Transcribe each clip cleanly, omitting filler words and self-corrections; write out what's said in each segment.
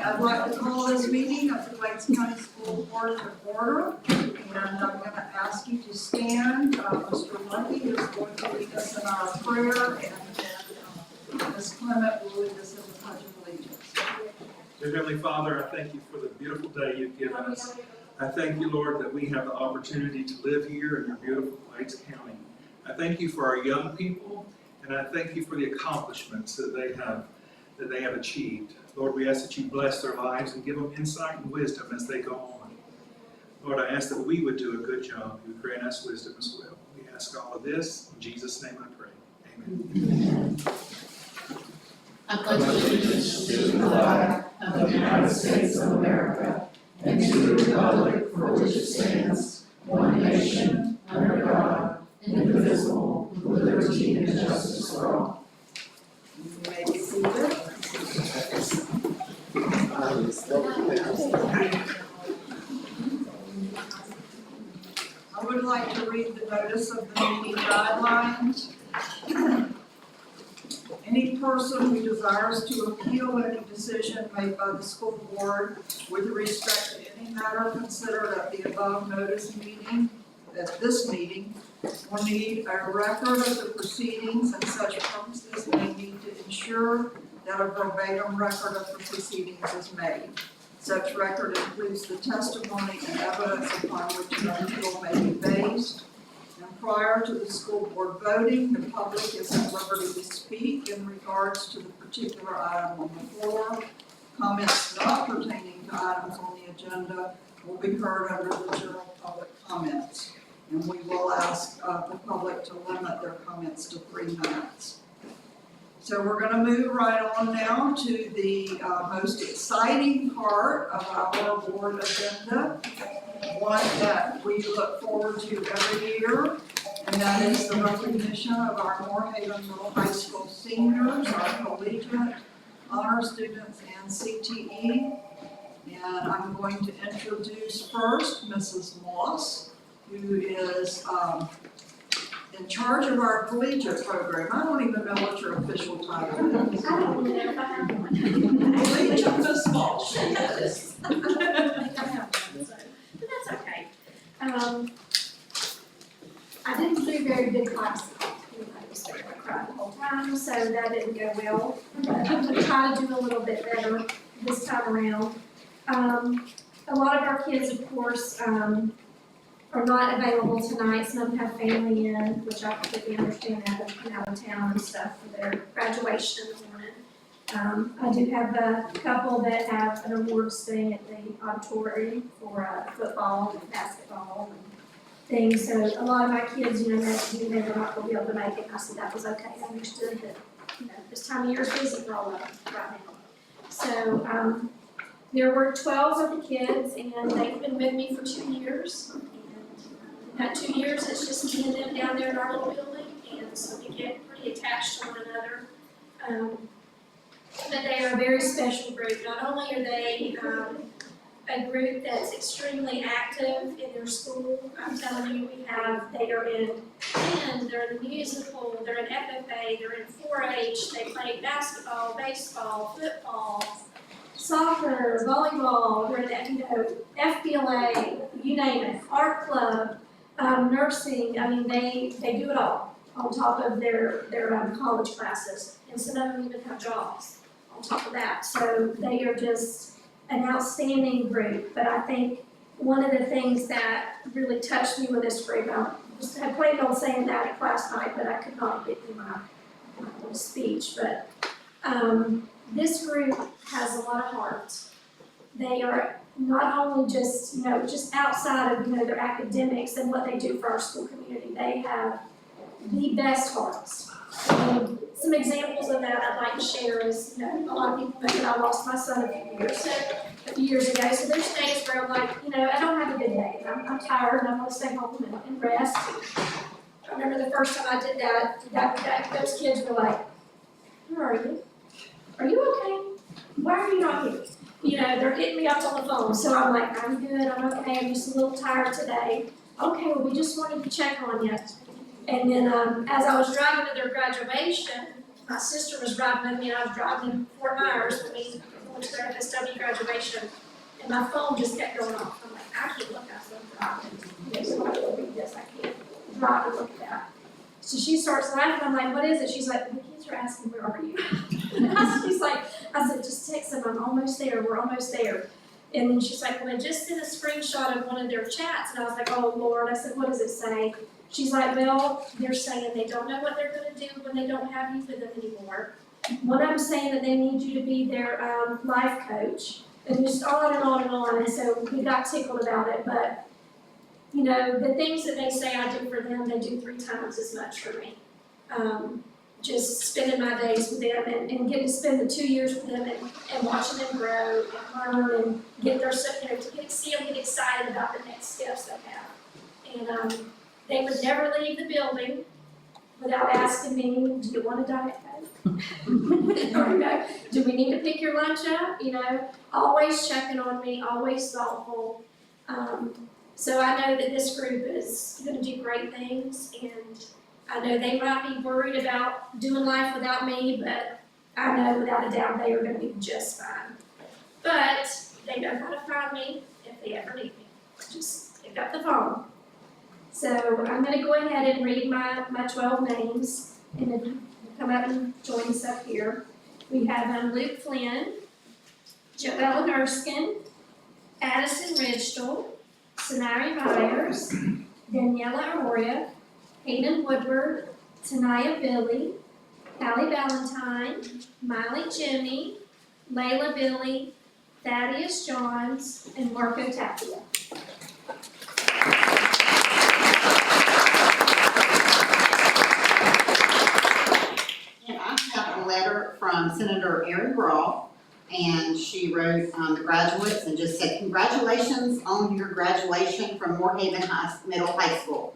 I'd like to call this meeting of the Glades County School Board to order. And I'm going to ask you to stand. Mr. Lundy is going to lead us in our prayer, and then Ms. Clement will lead us in the Pledge of Allegiance. Dear Heavenly Father, I thank you for the beautiful day you've given us. I thank you, Lord, that we have the opportunity to live here in your beautiful Glades County. I thank you for our young people, and I thank you for the accomplishments that they have achieved. Lord, we ask that you bless their lives and give them insight and wisdom as they go on. Lord, I ask that we would do a good job. You would grant us wisdom as well. We ask all of this in Jesus' name I pray. Amen. I pledge allegiance to the flag of the United States of America and to the republic for which it stands, one nation, under God, indivisible, with liberty and justice for all. You may be seated. I would like to read the notice of the meeting guidelines. Any person who desires to appeal any decision made by the school board with respect to any matter considered at the above notice meeting, at this meeting, will need a record of the proceedings, and such purposes may need to ensure that a verbatim record of the proceedings is made. Such record includes the testimony and evidence upon which an appeal may be based. And prior to the school board voting, the public is at liberty to speak in regards to the particular item on the floor. Comments not pertaining to items on the agenda will be heard under the general public comments. And we will ask the public to limit their comments to 3 minutes. So we're going to move right on now to the most exciting part of our board agenda, one that we look forward to every year, and that is the recognition of our Moorhaven Middle High School seniors, our collegiate, honor students, and CTE. And I'm going to introduce first Mrs. Moss, who is in charge of our collegiate program. I don't even know what your official title is. I don't know if I have one. Collegiate Miss Moss, she is. I think I have one, so, but that's okay. I didn't do very good classes. I cried the whole time, so that didn't go well. But I'm gonna try to do a little bit better this time around. A lot of our kids, of course, are not available tonight. Some of them have family in, which I completely understand that, they've been out of town and stuff for their graduation in the morning. I do have a couple that have an awards thing at the auditorium for football and basketball and things. So a lot of my kids, messaged me they were not going to be able to make it. I said that was okay. I understood that, this time of year is busy for all of them right now. So there were 12 of the kids, and they've been with me for 2 years. That 2 years, it's just me and them down there in our little building, and so we get pretty attached to one another. But they are a very special group. Not only are they a group that's extremely active in their school, I'm telling you, they are in band, they're in the musical, they're in FFA, they're in 4-H, they play basketball, baseball, football, soccer, volleyball, they're in FBLA, you name it, art club, nursing. I mean, they do it all on top of their college classes, and some of them even have jobs on top of that. So they are just an outstanding group. But I think one of the things that really touched me with this group, I planned on saying that at class night, but I could not get through my speech. But this group has a lot of heart. They are not only just outside of, their academics and what they do for our school community, they have the best hearts. And some examples of that I'd like to share is, a lot of people know that I lost my son a few years ago. So there's days where I'm like, I don't have a good day. I'm tired and I want to stay home and rest. I remember the first time I did that, those kids were like, "Where are you? Are you okay? Why are you not here?" They're hitting me up on the phone. So I'm like, "I'm good, I'm okay, I'm just a little tired today." "Okay, well, we just wanted to check on you." And then as I was driving to their graduation, my sister was driving with me, and I was driving 4 hours between went to their FSW graduation, and my phone just kept going off. I'm like, I can't look at something. Yes, I'm not gonna read this, I can't drive and look at that. So she starts laughing, I'm like, what is it? She's like, the kids are asking, where are you? She's like, I said, just text them, I'm almost there, we're almost there. And then she's like, well, I just sent a screenshot of one of their chats, and I was like, oh Lord, I said, what does it say? She's like, well, they're saying they don't know what they're gonna do when they don't have you with them anymore. One of them saying that they need you to be their life coach, and just on and on and on, and so we got tickled about it, but you know, the things that they say I do for them, they do 3 times as much for me. Just spending my days with them and getting to spend the 2 years with them and watching them grow and learn and get their, you know, to see them get excited about the next steps they have. And they would never leave the building without asking me, do you want a Diet Coke? You know, do we need to pick your lunch up? You know, always checking on me, always thoughtful. So I know that this group is gonna do great things, and I know they might be worried about doing life without me, but I know without a doubt they are gonna be just fine. But they know how to find me if they ever need me. Just pick up the phone. So I'm gonna go ahead and read my 12 names, and then you come up and join us up here. We have Luke Flynn, Joella Erskine, Addison Ridgestall, Sanari Myers, Daniela Arroyo, Hayden Woodward, Tanaya Billy, Callie Valentine, Miley Jimmy, Layla Billy, Thaddeus Johns, and Marco Tapia. And I have a letter from Senator Erin Raw, and she wrote the graduates and just said, congratulations on your graduation from Moorhaven Middle High School.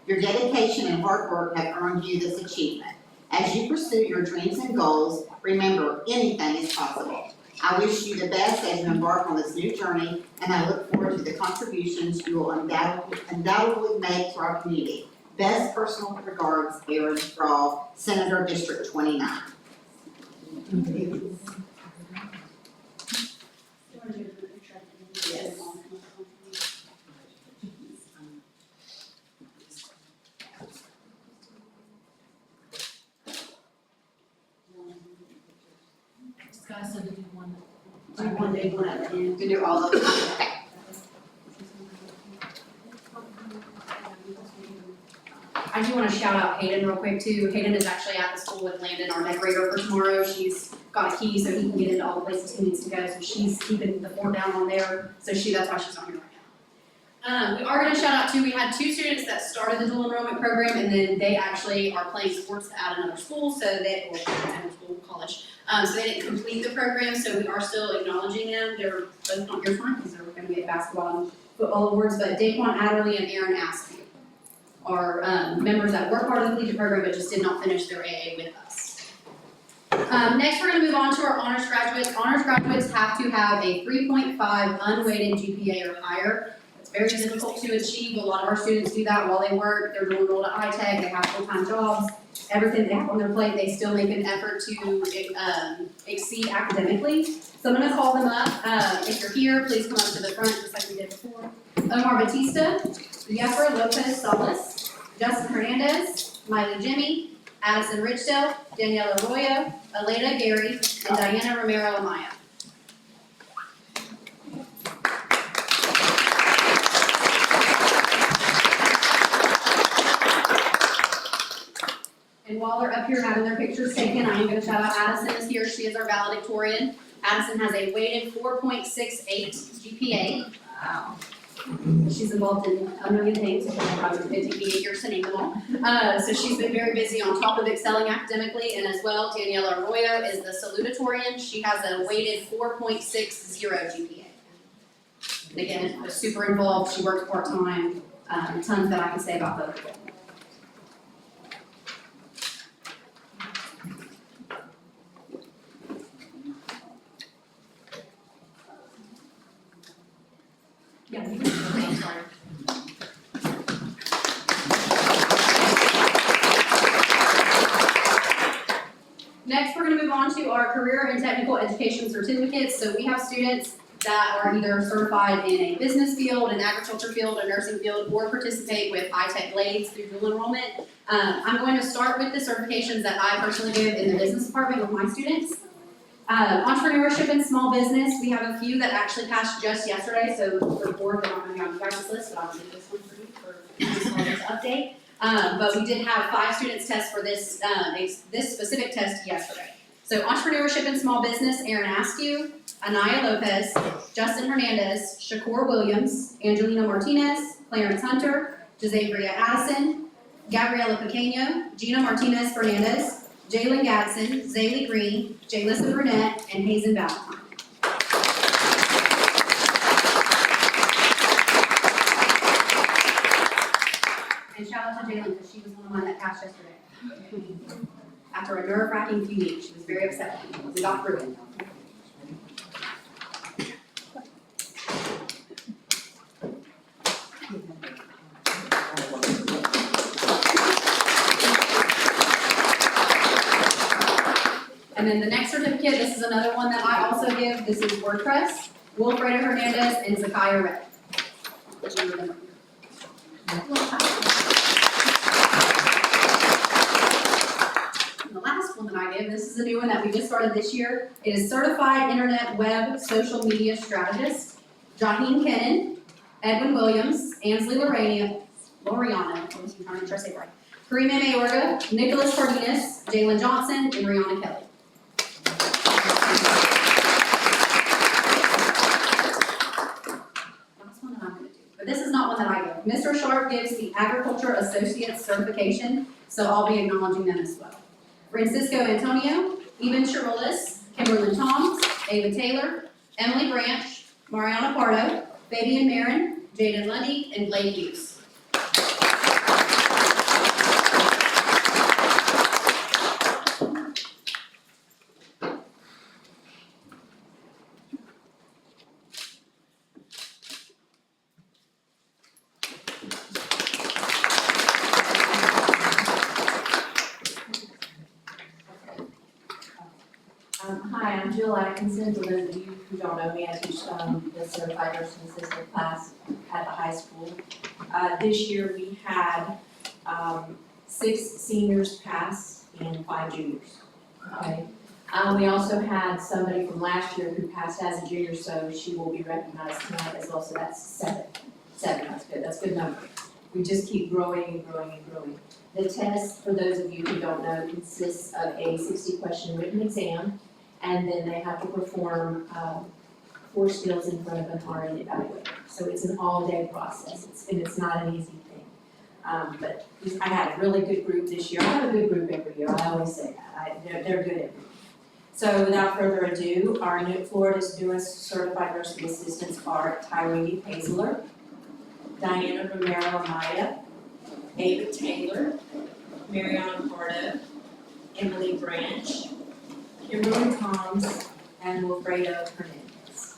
Your dedication and hard work have earned you this achievement. As you pursue your dreams and goals, remember, anything is possible. I wish you the best as you embark on this new journey, and I look forward to the contributions you will undoubtedly make to our community. Best personal regards, Erin Raw, Senator District 29. Yes. Scott said to do one. Do one big one at the end. To do all of them. Okay. I do want to shout out Hayden real quick too. Hayden is actually at the school with Landon, our decorator, for tomorrow. She's got a key so he can get into all the places he needs to go. So she's keeping the fort down on there. So that's why she's on here right now. We are going to shout out too. We had 2 students that started the dual enrollment program, and then they actually are playing sports at another school, college. So they didn't complete the program. So we are still acknowledging them. They're both not here tonight because they're going to get basketball and football awards. But Daquan Adderley and Aaron Askew are members that were part of the collegiate program but just did not finish their AA with us. Next, we're going to move on to our honors graduates. Honors graduates have to have a 3.5 unweighted GPA or higher. It's very difficult to achieve. A lot of our students do that while they work. They're enrolled at high-tech, they have full-time jobs. Everything they have on their plate, they still make an effort to exceed academically. So I'm going to call them up. If you're here, please come up to the front just like we did before. Omar Batista, Yefra Lopez Solis, Justin Hernandez, Miley Jimmy, Addison Ridgedale, Daniela Arroyo, Elena Gary, and Diana Romero Amaya. And while they're up here having their pictures taken, I am going to shout out Addison is here. She is our valedictorian. Addison has a weighted 4.68 GPA. Wow. She's involved in a million things, which I'm probably going to take me 8 years to name them all. So she's been very busy on top of excelling academically, and as well, Daniela Arroyo is the salutatorian. She has a weighted 4.60 GPA. And again, super involved. She works part-time. Tons that I can say about both of them. Yeah, you can go ahead, sorry. Next, we're going to move on to our career and technical education certificates, so we have students that are either certified in a business field, an agriculture field, a nursing field, or participate with iTech Blades through dual enrollment. I'm going to start with the certifications that I personally give in the business department with my students. Entrepreneurship and small business, we have a few that actually passed just yesterday, so for the board, they're not gonna be on the practice list, but I'll do this one for you for this update. But we did have 5 students test for this specific test yesterday. So entrepreneurship and small business, Aaron Askew, Anaya Lopez, Justin Hernandez, Shakur Williams, Angelina Martinez, Clarence Hunter, Josebria Addison, Gabriela Pequeño, Gina Martinez Fernandez, Jalen Gadsden, Zaylee Green, Jalissa Burnett, and Hazen Valentine. And shout out to Jalen, because she was one of mine that passed yesterday. After a nerve-wracking few weeks, she was very upset with me. We got through it. And then the next certificate, this is another one that I also give. This is WordPress, Wilfredo Hernandez, and Zakiah Red. And the last one that I give, this is a new one that we just started this year. It is Certified Internet Web Social Media Strategist, Jaheen Kennan, Edwin Williams, Ansley Loriano, I'm trying to make sure I say it right, Kareem M. Aorga, Nicholas Cardenas, Jalen Johnson, and Rihanna Kelly. Last one that I'm gonna do, but this is not one that I give. Mr. Sharp gives the Agriculture Associate Certification, so I'll be acknowledging them as well. Francisco Antonio, Eben Chirolis, Kimberly Toms, Ava Taylor, Emily Branch, Mariana Pardo, Fabian Marin, Jaden Lundy, and Blake Hughes. Hi, I'm Jill Atkinson. For those of you who don't know me, I teach the certified nursing assistant class at the high school. This year we had 6 seniors pass and 5 juniors. Okay. We also had somebody from last year who passed as a junior, so she will be recognized tonight as well. So that's 7. 7. That's good. That's a good number. We just keep growing and growing and growing. The test, for those of you who don't know, consists of a 60-question written exam. And then they have to perform 4 skills in front of an RN evaluator. So it's an all-day process, it's not an easy thing. But I had a really good group this year. I have a good group every year, I always say that. They're good every year. So without further ado, our Florida's newest certified nursing assistants are Tyree Paisler, Diana Romero Amaya, Ava Taylor, Mariana Pardo, Emily Branch, Kimberly Toms, and Wilfredo Hernandez.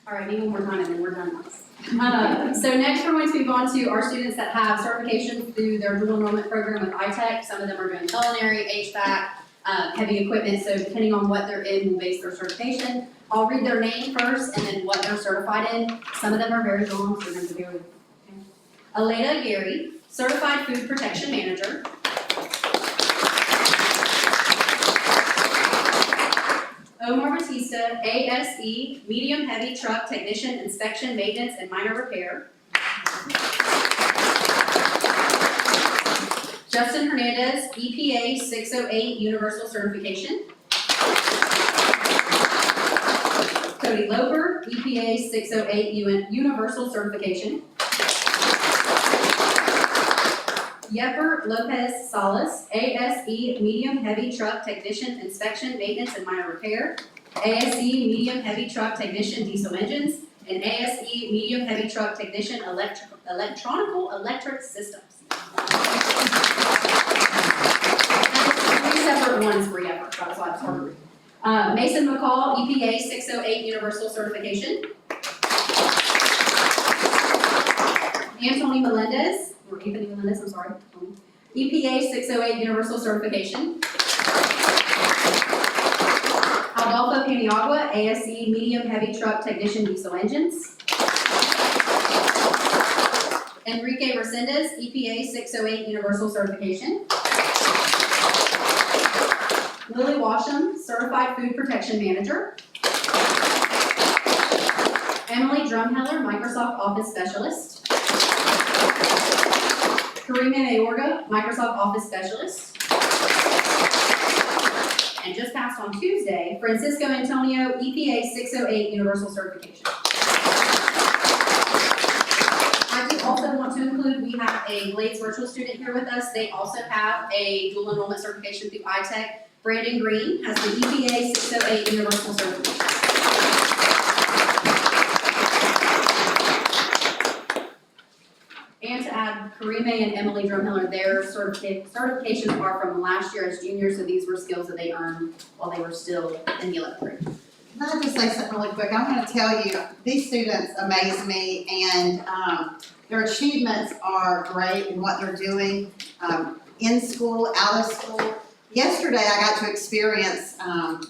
All right, maybe one more time and then we're done. So next we're going to move on to our students that have certification through their dual enrollment program with iTech. Some of them are doing culinary, HVAC, heavy equipment, so depending on what they're in, we'll base their certification. I'll read their name first and then what they're certified in. Some of them are very long, so we're going to be with Aleda Gary, Certified Food Protection Manager. Omar Batista, ASE, Medium Heavy Truck Technician Inspection, Maintenance, and Minor Repair. Justin Hernandez, EPA 608 Universal Certification. Cody Loper, EPA 608 Universal Certification. Yepper Lopez Salas, ASE Medium Heavy Truck Technician Inspection, Maintenance, and Minor Repair. ASE Medium Heavy Truck Technician Diesel Engines. And ASE Medium Heavy Truck Technician Electric Systems. separate ones for you, that was why it's hard to read. Mason McCall, EPA 608 Universal Certification. Anthony Melendez, or Anthony Melendez, I'm sorry, EPA 608 Universal Certification. Adolfo Paniagua, ASE Medium Heavy Truck Technician Diesel Engines. Enrique Resendez, EPA 608 Universal Certification. Lily Washam, Certified Food Protection Manager. Emily Drumheller, Microsoft Office Specialist. Karima Mayorga, Microsoft Office Specialist. And just passed on Tuesday, Francisco Antonio, EPA 608 Universal Certification. I do also want to include, we have a Blades virtual student here with us. They also have a dual enrollment certification through iTech. Brandon Green has the EPA 608 Universal Certification. And to add, Karime and Emily Drumheller, their certifications are from last year as juniors, so these were skills that they earned while they were still in the 11th grade. Can I just say something really quick? I'm gonna tell you, these students amaze me, and their achievements are great in what they're doing, in school, out of school. Yesterday, I got to experience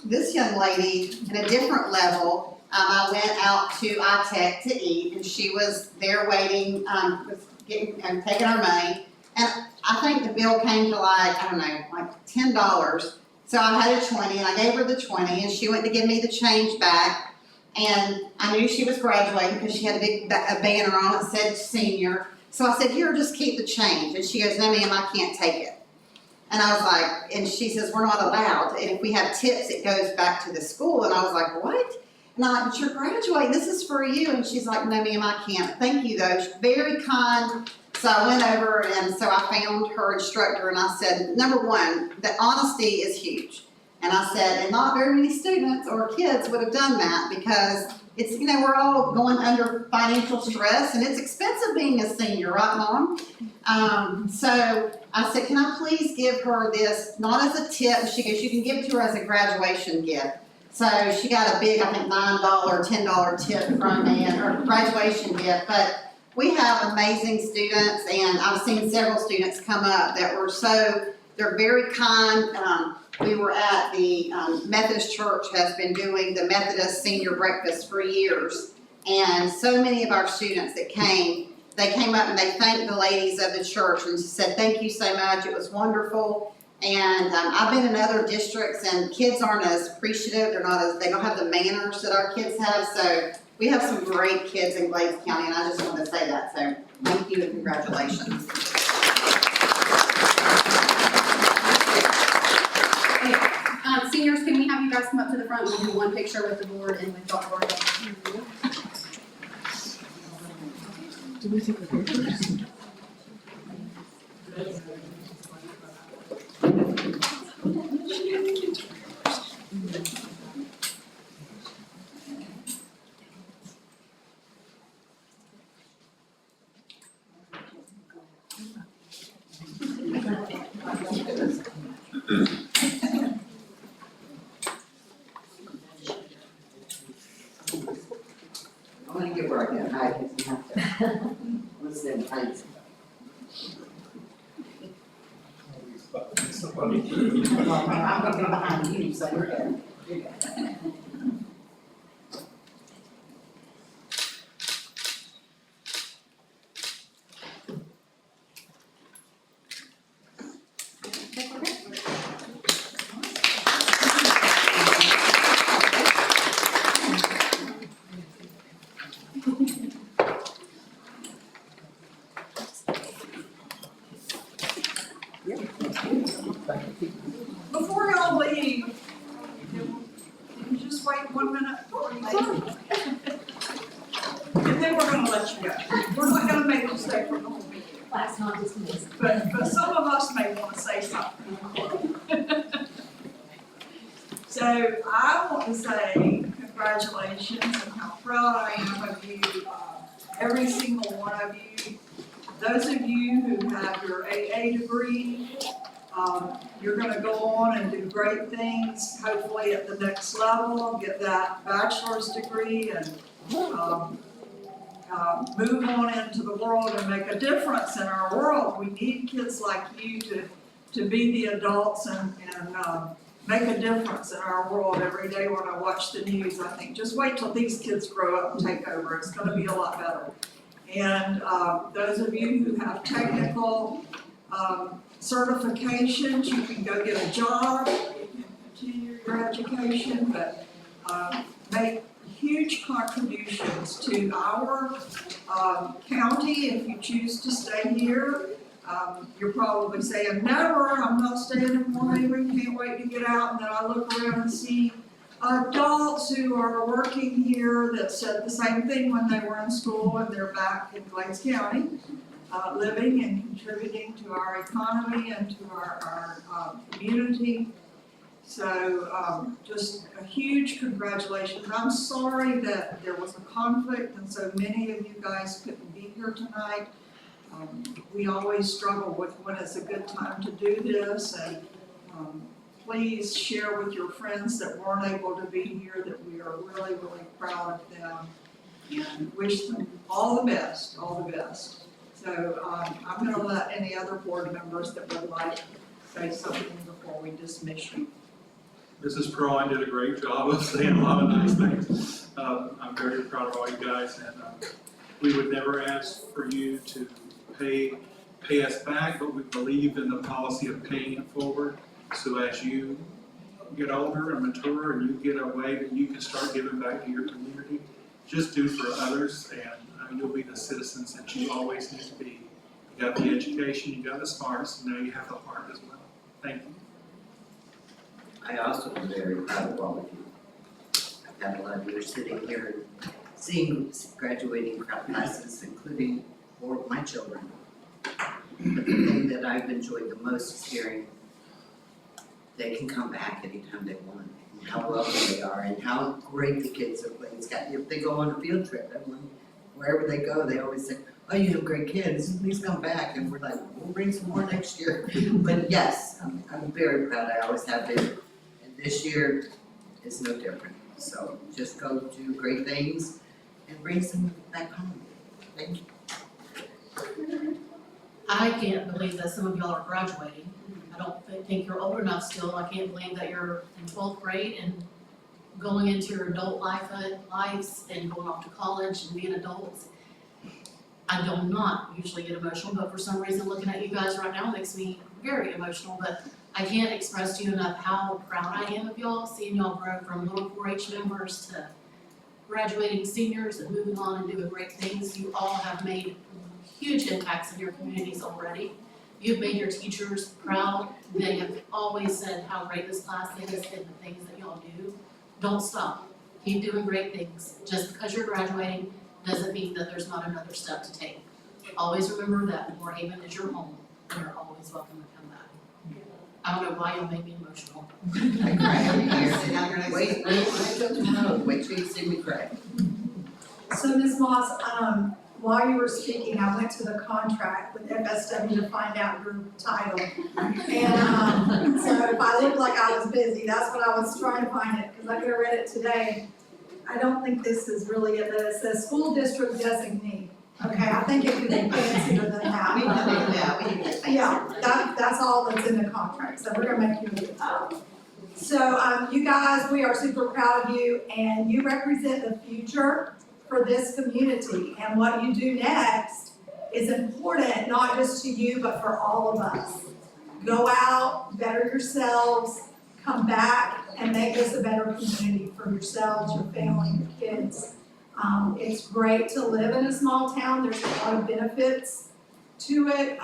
this young lady in a different level. I went out to iTech to eat, and she was there waiting, taking our money. And I think the bill came to like, I don't know, like $10. So I had a 20, and I gave her the 20, and she went to give me the change back. And I knew she was graduating because she had a big banner on it that said senior. So I said, here, just keep the change. And she goes, no ma'am, I can't take it. And I was like, and she says, we're not allowed. And if we have tips, it goes back to the school. And I was like, what? And I'm like, but you're graduating, this is for you. And she's like, no ma'am, I can't. Thank you though, she's very kind. So I went over, and so I found her instructor, and I said, number one, the honesty is huge. And I said, and not very many students or kids would have done that, because it's, you know, we're all going under financial stress, and it's expensive being a senior, right, Mom? So I said, can I please give her this, not as a tip? And she goes, you can give it to her as a graduation gift. So she got a big, I think, $9 or $10 tip from me, and her graduation gift. But we have amazing students, and I've seen several students come up that were they're very kind. We were at the Methodist Church has been doing the Methodist Senior Breakfast for years. And so many of our students that came, they came up and they thanked the ladies of the church and said, thank you so much, it was wonderful. And I've been in other districts, and kids aren't as appreciative, they don't have the manners that our kids have. So we have some great kids in Glades County, and I just want to say that. So thank you and congratulations. Seniors, can we have you guys come up to the front? We'll do one picture with the board and with Dr. Barlow. Do we take a picture? I'm gonna give her a good hug if you have to. Listen, thanks. I'm gonna be behind you, so you're good. You're good. Before y'all leave, can you just wait 1 minute before you leave? And then we're gonna let you go. We're not gonna make you stay for the whole meeting. Class not dismissed. But some of us may wanna say something. So I want to say congratulations and how proud I am of you, every single one of you. Those of you who have your AA degree, You're gonna go on and do great things, hopefully at the next level, get that bachelor's degree and, move on into the world and make a difference in our world. We need kids like you to be the adults and make a difference in our world. Every day when I watch the news, I think, just wait till these kids grow up and take over, it's gonna be a lot better. And those of you who have technical certifications, you can go get a job, you can continue your education, but make huge contributions to our county if you choose to stay here. You're probably saying, never, I'm not staying in Moorhaven, can't wait to get out. And then I look around and see adults who are working here that said the same thing when they were in school and they're back in Glades County, living and contributing to our economy and to our community. So just a huge congratulations. I'm sorry that there was a conflict and so many of you guys couldn't be here tonight. We always struggle with when it's a good time to do this, and please share with your friends that weren't able to be here that we are really, really proud of them and wish them all the best, all the best. So I'm gonna let any other board members that would like to say something before we dismiss you. Mrs. Perrine did a great job of saying a lot of nice things. I'm very proud of all you guys, and we would never ask for you to pay us back, but we believe in the policy of paying it forward. So as you get older and mature and you get a way that you can start giving back to your community, just do for others, and you'll be the citizens that you always need to be. You got the education, you got the smarts, and now you have the heart as well. Thank you. I also am very proud of all of you. I've got a lot of you sitting here and seeing graduating classes, including 4 of my children. But the thing that I've enjoyed the most is hearing they can come back anytime they want, and how welcome they are, and how great the kids are playing. If they go on a field trip, everyone, wherever they go, they always say, oh, you have great kids, please come back. And we're like, we'll bring some more next year. But yes, I'm very proud, I always have been. And this year is no different. So just go do great things and bring some back home. Thank you. I can't believe that some of y'all are graduating. I don't think you're old enough still. I can't believe that you're in 12th grade and going into your adult lives and going off to college and being adults. I do not usually get emotional, but for some reason looking at you guys right now makes me very emotional. But I can't express to you enough how proud I am of y'all, seeing y'all grow from little 4-H members to graduating seniors and moving on and doing great things. You all have made huge impacts in your communities already. You've made your teachers proud. They have always said how great this class is and the things that y'all do. Don't stop. Keep doing great things. Just because you're graduating doesn't mean that there's not another step to take. Always remember that Moorhaven is your home, and you're always welcome to come back. I don't know why y'all make me emotional. I cry every year. Sit down here next. Wait till tomorrow. Wait till you see me cry. So Ms. Moss, while you were speaking, I went to the contract with FSW to find out your title. And so if I looked like I was busy, that's what I was trying to find it, because I could have read it today. I don't think this is really it, but it says school district designee. Okay, I think it could be fancier than that. We can get fancy. Yeah, that's all that's in the contract, so we're gonna make you a good job. So, you guys, we are super proud of you, and you represent the future for this community, and what you do next is important, not just to you, but for all of us. Go out, better yourselves, come back, and make this a better community for yourselves, your family, your kids. It's great to live in a small town, there's a lot of benefits to it.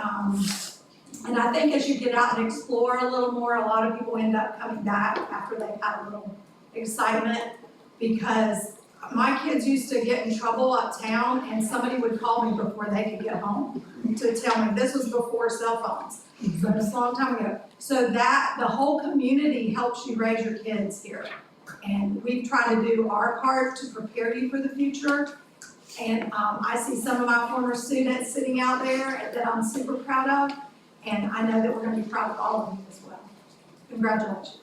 And I think as you get out and explore a little more, a lot of people end up coming back after they've had a little excitement, because my kids used to get in trouble uptown and somebody would call me before they could get home to tell me. This was before cell phones, so it's a long time ago. So that, the whole community helps you raise your kids here. And we've tried to do our part to prepare you for the future. And I see some of my former students sitting out there that I'm super proud of. And I know that we're gonna be proud of all of you as well. Congratulations.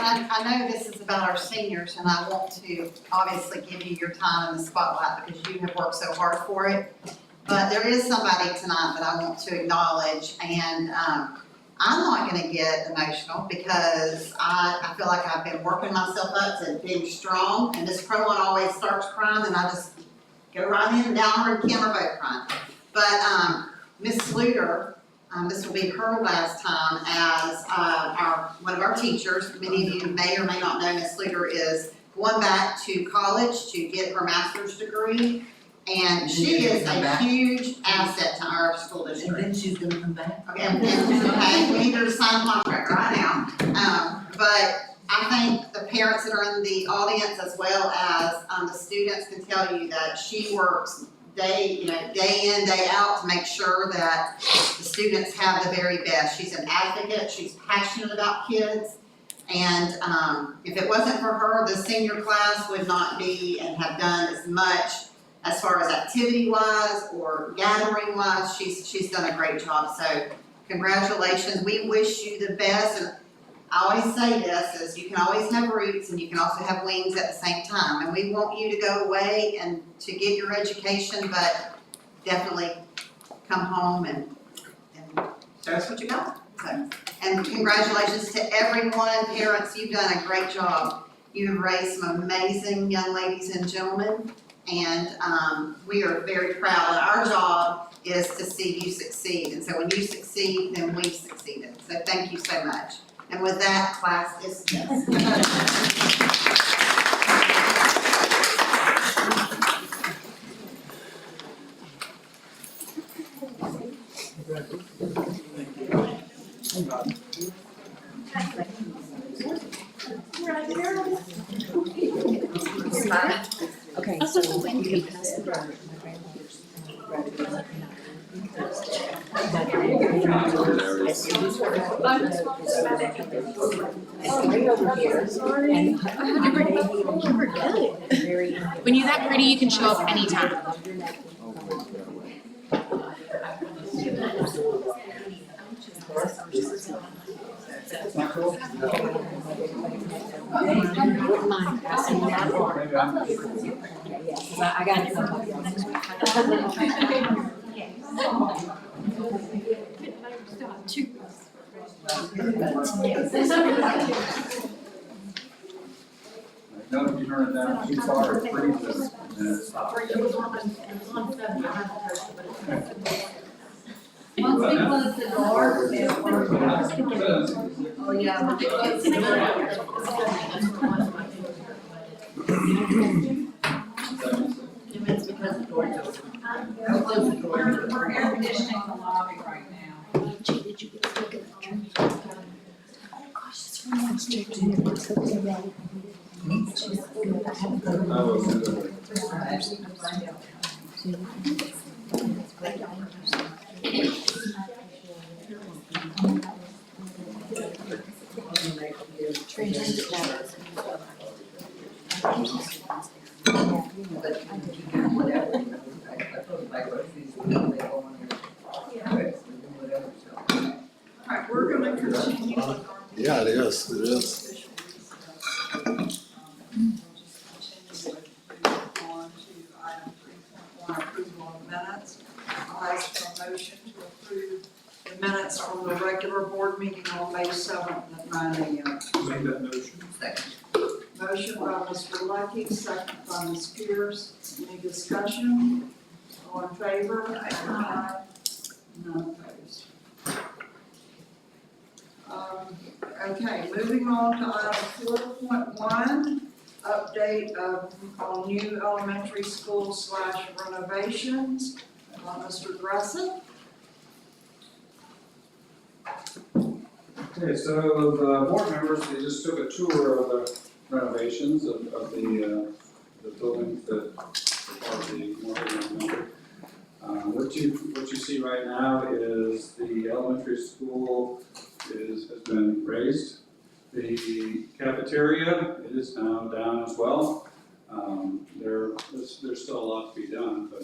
And I know this is about our seniors, and I want to obviously give you your time in the spotlight because you have worked so hard for it. But there is somebody tonight that I want to acknowledge, and I'm not gonna get emotional because I feel like I've been working myself up to being strong, and Miss Crowell always starts crying, and I just go right in, and now her and Kim are both crying. But Miss Sluter, this will be her last time as one of our teachers. Many of you may or may not know Miss Sluter is going back to college to get her master's degree. And she is a huge asset to our school And district. then she's gonna come back. Okay, okay, we need her to sign a contract right now. But I think the parents that are in the audience as well as the students can tell you that she works day in, day out to make sure that the students have the very best. She's an advocate, she's passionate about kids. And if it wasn't for her, the senior class would not be and have done as much as far as activity wise or gathering wise. She's done a great job. So congratulations. We wish you the best. And I always say this is you can always have roots and you can also have wings at the same time. And we want you to go away and to get your education, but definitely come home and that's what you got. So, and congratulations to everyone, parents, you've done a great job. You have raised some amazing young ladies and gentlemen, and we are very proud. And our job is to see you succeed, and so when you succeed, then we've succeeded. So thank you so much. And with that, class is dismissed. Okay, so you can pass the When you're that pretty, you can show up anytime. I got it. None of you turn it down too far, it freezes, and it stops. Once we close the door, it works. Oh, yeah. when they close the It's because the door's open. Don't close the door. We're air conditioning the lobby right now. Did you get a look at the tree? Oh gosh, it's from last year. Alright, we're gonna continue with our. Yeah, it is, it is. On to item 3.1, approval of minutes. I'll ask for a motion to approve the minutes from the regular board meeting on May 7th at 9 a.m. Make that motion. Motion by Mr. Lucky, second by Ms. Pierce. Any discussion? All in favor? Aye. None opposed. Okay, moving on to item 4.1, update on new elementary school / renovations. Mr. Gressett? Okay, so the board members, they just took a tour of the renovations of the buildings that are part of the Morehaven Elementary. What you see right now is the elementary school has been raised. The cafeteria is now down as well. There's still a lot to be done, but,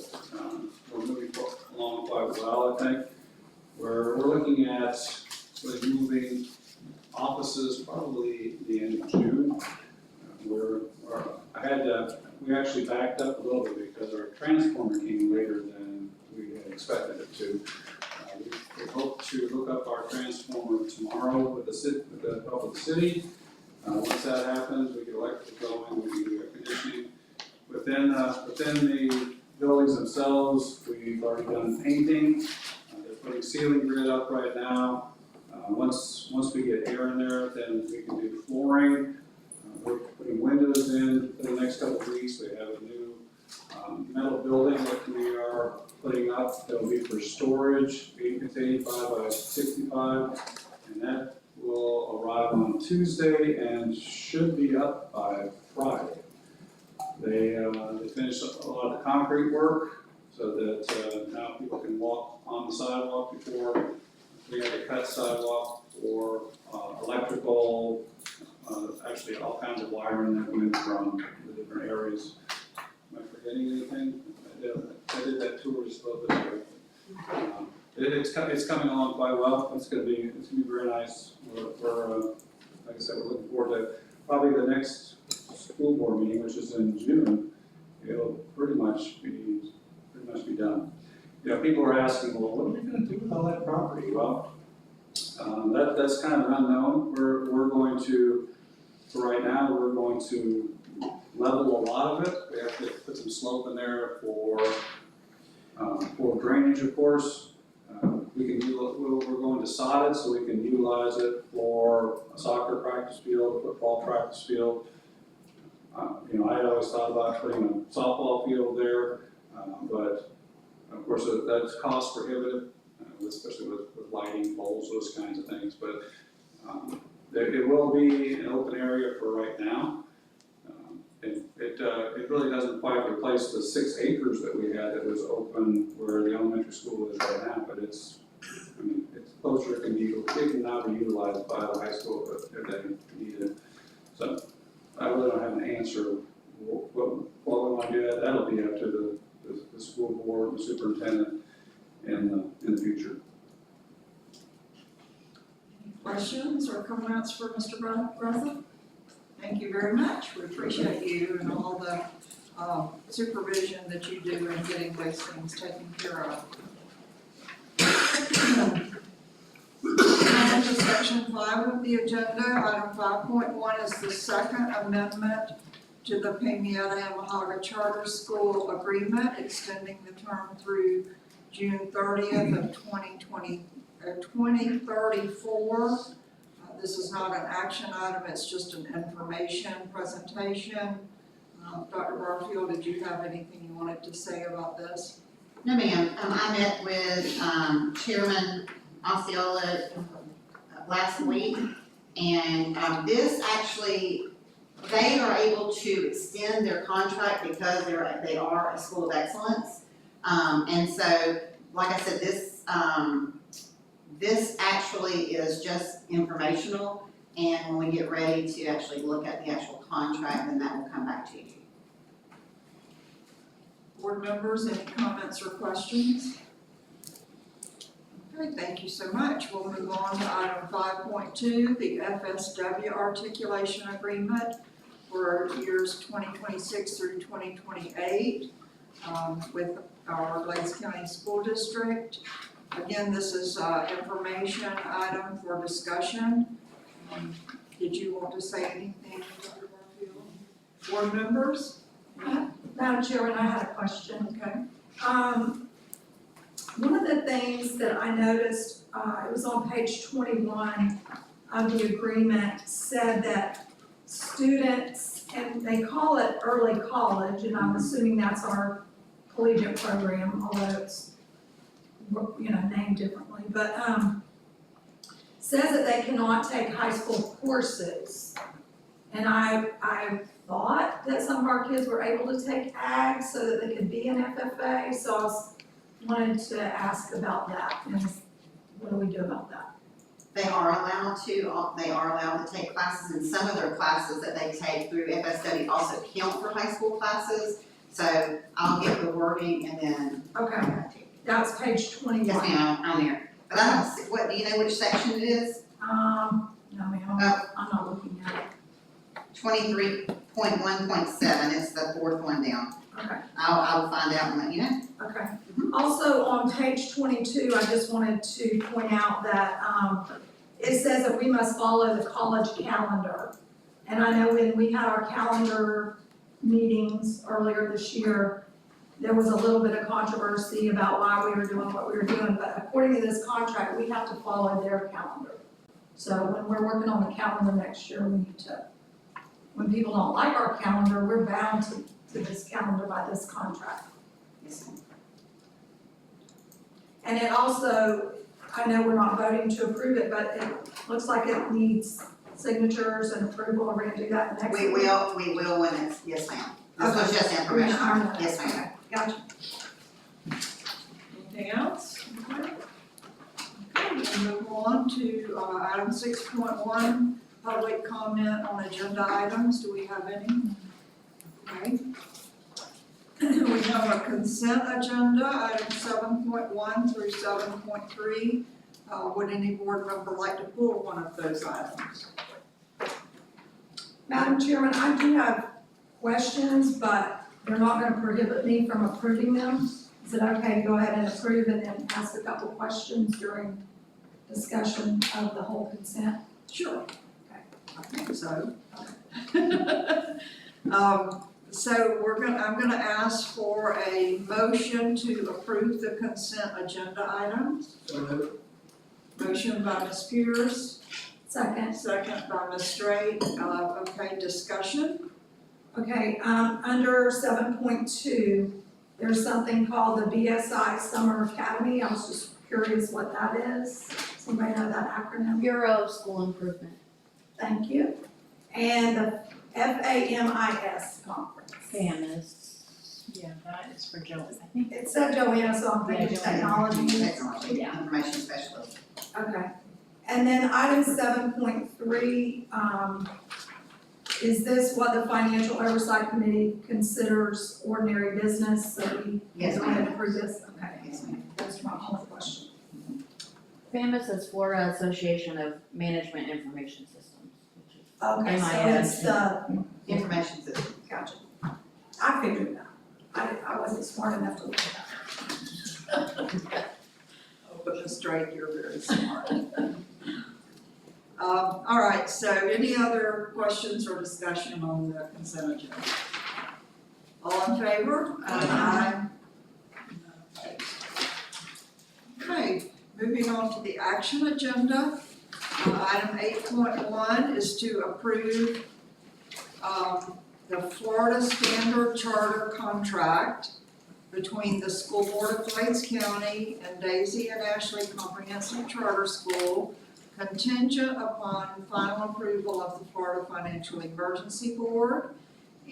we're moving along quite well, I think. We're looking at really moving offices probably the end of June. We actually backed up a little bit because our transformer came later than we had expected it to. We hope to hook up our transformer tomorrow with the help of the city. Once that happens, we get electrical going, we can do air conditioning. Within the buildings themselves, we've already done painting. They're putting ceiling grid up right now. Once we get air in there, then we can do flooring. We're putting windows in for the next couple of weeks. We have a new metal building that we are putting up that'll be for storage, 85 by 65, and that will arrive on Tuesday and should be up by Friday. They finished a lot of the concrete work so that now people can walk on the sidewalk. Before we had to cut sidewalk for electrical, actually all kinds of wiring that went from the different areas. Am I forgetting anything? I did that tour just a little bit ago. It's coming along quite well. It's gonna be very nice. We're like I said, we're looking forward to probably the next school board meeting, which is in June. It'll pretty much be done. You know, people are asking, well, what are we gonna do with all that property? Well, that's kind of an unknown. We're going to, for right now, we're going to level a lot of it. We have to put some slope in there for drainage, of course. We're going to sod it so we can utilize it for a soccer practice field, a football practice field. You know, I had always thought about putting a softball field there, but of course that's cost prohibitive, especially with lighting poles, those kinds of things. But it will be an open area for right now. It really doesn't quite replace the 6 acres that we had that was open where the elementary school is right now, but it's closer, it can now be utilized by the high school if they need it. So I really don't have an answer. What we want to do, that'll be up to the school board, the superintendent in the future. Questions or comments for Mr. Breathitt? Thank you very much. We appreciate you and all the supervision that you do in getting those things taken care of. On to section 5 of the agenda, item 5.1 is the second amendment to the Paymiata-Yamahaga Charter School Agreement, extending the term through June 30th of 2034. This is not an action item, it's just an information presentation. Dr. Barfield, did you have anything you wanted to say about this? No, ma'am. I met with Chairman Osceola last week, and this actually, they are able to extend their contract because they are a school of excellence. And so, like I said, this actually is just informational, and when we get ready to actually look at the actual contract, then that will come back to you. Board members, any comments or questions? Okay, thank you so much. We'll move on to item 5.2, the FSW articulation agreement for years 2026 through 2028 with our Glades County School District. Again, this is information item for discussion. Did you want to say anything, Dr. Barfield? Board members? Madam Chairman, I had a question. Okay. One of the things that I noticed, it was on page 21 of the agreement, said that students, and they call it early college, and I'm assuming that's our collegiate program, although it's, named differently, but, says that they cannot take high school courses. And I thought that some of our kids were able to take ag so that they could be an FFA, so I wanted to ask about that, and what do we do about that? They are allowed to take classes, and some of their classes that they take through FSW also count for high school classes. So I'll get the wording and then. Okay, that's page 21. Yes, ma'am, on there. But I don't see, what, do you know which section it is? No, ma'am, I'm not looking at it. 23.1.7, it's the fourth one down. Okay. I'll find out and let you know. Okay. Also, on page 22, I just wanted to point out that, it says that we must follow the college calendar. And I know when we had our calendar meetings earlier this year, there was a little bit of controversy about why we were doing what we were doing, but according to this contract, we have to follow their calendar. So when we're working on the calendar next year, we need to, when people don't like our calendar, we're bound to this calendar by this contract. Yes, ma'am. And it also, I know we're not voting to approve it, but it looks like it needs signatures and approval. Are we gonna do that next We week? will when it's, yes, ma'am. This was just information. Yes, ma'am. Gotcha. Anything else? Okay, we'll move on to, item 6.1, public comment on agenda items. Do we have any? Okay. We have a consent agenda, item 7.1 through 7.3. Would any board member like to pull one of those items? Madam Chairman, I do have questions, but they're not gonna prohibit me from approving them. Is it okay to go ahead and approve and then ask a couple questions during discussion of the whole consent? Sure. Okay. I think so. So I'm gonna ask for a motion to approve the consent agenda items. Motion by Ms. Pierce, Second. second by Ms. Straight. Okay, discussion. Okay, under 7.2, there's something called the BSI Summer Academy. I was just curious what that is. Somebody know that acronym? Bureau of School Improvement. Thank you. And the FAMIS conference. FAMIS. Yeah, that is for Jones, I think. It said Joanna, so I'm thinking Yeah, technology. Technology, information specialist. Okay. And then item 7.3, is this what the Financial Oversight Committee considers ordinary business? So we Yes, go ahead and ma'am. approve this? Okay. Yes, ma'am. That's my only question. FAMIS is Florida Association of Management Information Systems, which is Okay, so MIS. it's the, Information system. gotcha. I figured it out. I wasn't smart enough to look it up. Oh, but Ms. Straight, you're very smart. All right, so any other questions or discussion on the consent agenda? All in favor? Aye. Okay, moving on to the action agenda. Item 8.1 is to approve the Florida Standard Charter contract between the School Board of Glades County and Daisy and Ashley Comprehensive Charter School, contingent upon final approval of the Florida Financial Emergency Board.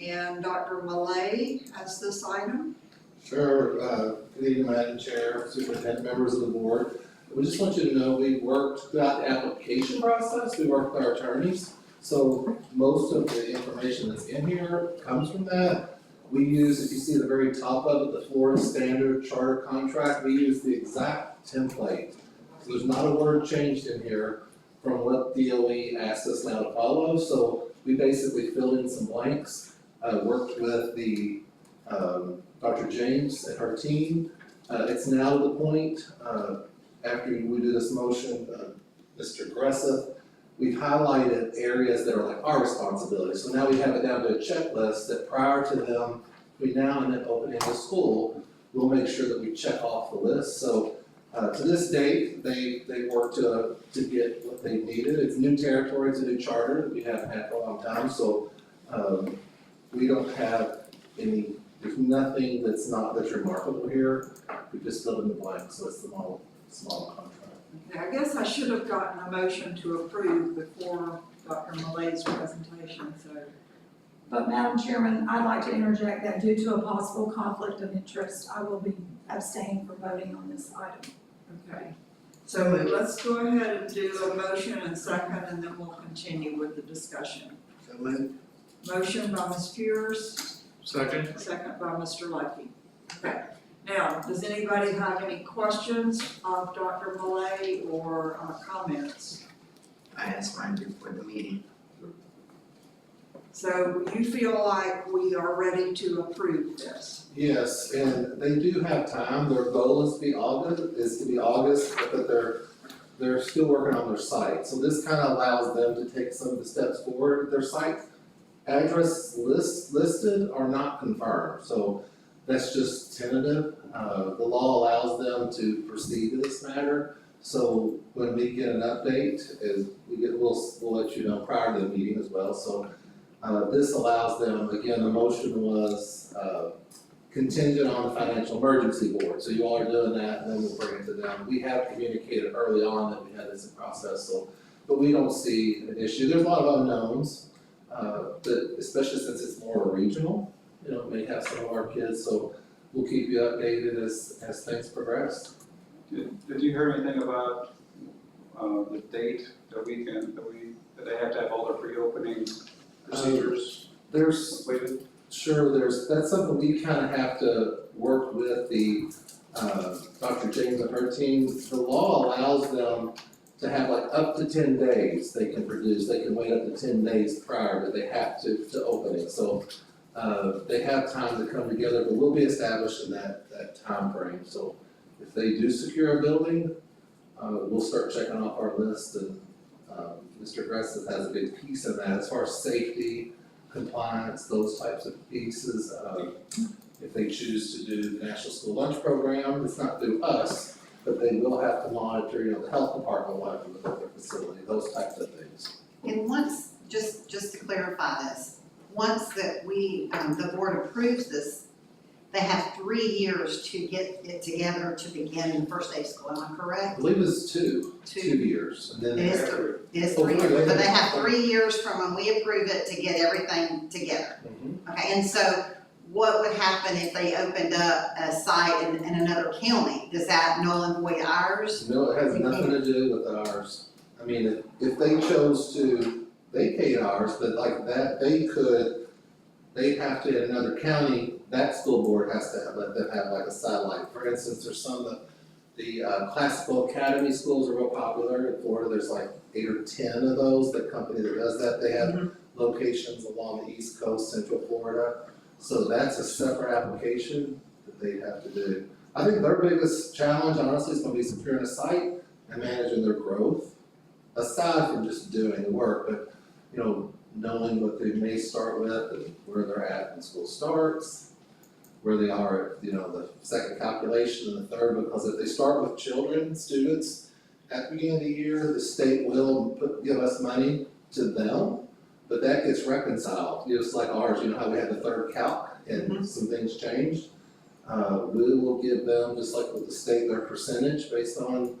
And Dr. Malay has this item. Sure, good evening, Madam Chair, Superintendent, members of the board. We just want you to know we worked throughout the application process, we worked with our attorneys. So most of the information that's in here comes from that. We use, if you see the very top of it, the Florida Standard Charter Contract, we use the exact template. So there's not a word changed in here from what DOE asked us now to follow. So we basically filled in some blanks, worked with the Dr. James and her team. It's now to the point, after we do this motion, Mr. Gressa, we've highlighted areas that are like our responsibility. So now we have it down to a checklist that prior to them, between now and then opening the school, we'll make sure that we check off the list. So to this date, they worked to get what they needed. It's new territory, it's a new charter that we haven't had for a long time. So we don't have any, there's nothing that's remarkable here. We just filled in the blank, so it's the small contract. Okay, I guess I should have gotten a motion to approve before Dr. Malay's presentation, so. But Madam Chairman, I'd like to interject that due to a possible conflict of interest, I will be abstaining from voting on this item. Okay, So let's go ahead and do a motion and second, and then we'll continue with the discussion. So moved. Motion by Ms. Pierce, Second? second by Mr. Lucky. Okay, now, does anybody have any questions of Dr. Malay or comments? I asked mine before the meeting. So you feel like we are ready to approve this? Yes, and they do have time, their goal is to be August, but they're still working on their site. So this kind of allows them to take some of the steps forward. Their site address listed are not confirmed, so that's just tentative. The law allows them to proceed in this matter. So when we get an update, we'll let you know prior to the meeting as well. So this allows them, again, the motion was contingent on the financial emergency board. So you all are doing that, and then we'll bring it to them. We have communicated early on that we had this in process, so, but we don't see an issue. There's a lot of unknowns, that especially since it's more regional, may have some of our kids, so we'll keep you updated as things progress. Did you hear anything about, the date that they have to have all their pre-opening procedures completed? That's something we kind of have to work with Dr. James and her team. The law allows them to have like up to 10 days they can produce, they can wait up to 10 days prior, but they have to opening. So, they have time to come together, but we'll be established in that time frame. So if they do secure a building, we'll start checking off our list, and, Mr. Gresses has a big piece in that as far as safety, compliance, those types of pieces. If they choose to do the National School Lunch Program, it's not through us, but they will have to monitor, the health department will have to look at their facility, those types of things. And once, just to clarify this, once that the board approves this, they have 3 years to get it together to begin the first day of school, am I I correct? believe it's two years, and then It is after. It is Oh, 3 years, really? but they have 3 years from when we approve it to get everything together. Mhm. Okay, and so what would happen if they opened up a site in another county? Does that null and void ours? No, it has nothing to do with ours. I mean, if they chose to vacate ours, but like that, they have to, in another county, that school board has to let them have like a satellite. For instance, there's some of the classical academy schools are real popular in Florida. There's like 8 or 10 of those, the company that does that. They have locations along the East Coast, Central Florida. So that's a separate application that they have to do. I think their biggest challenge, honestly, is gonna be securing a site and managing their growth, aside from just doing the work, but, knowing what they may start with and where they're at when school starts, where they are at, the second calculation and the third, because if they start with children, students, at the beginning of the year, the state will give us money to them, but that gets reconciled, just like ours, how we had the third calc and some things changed. We will give them, just like with the state, their percentage based on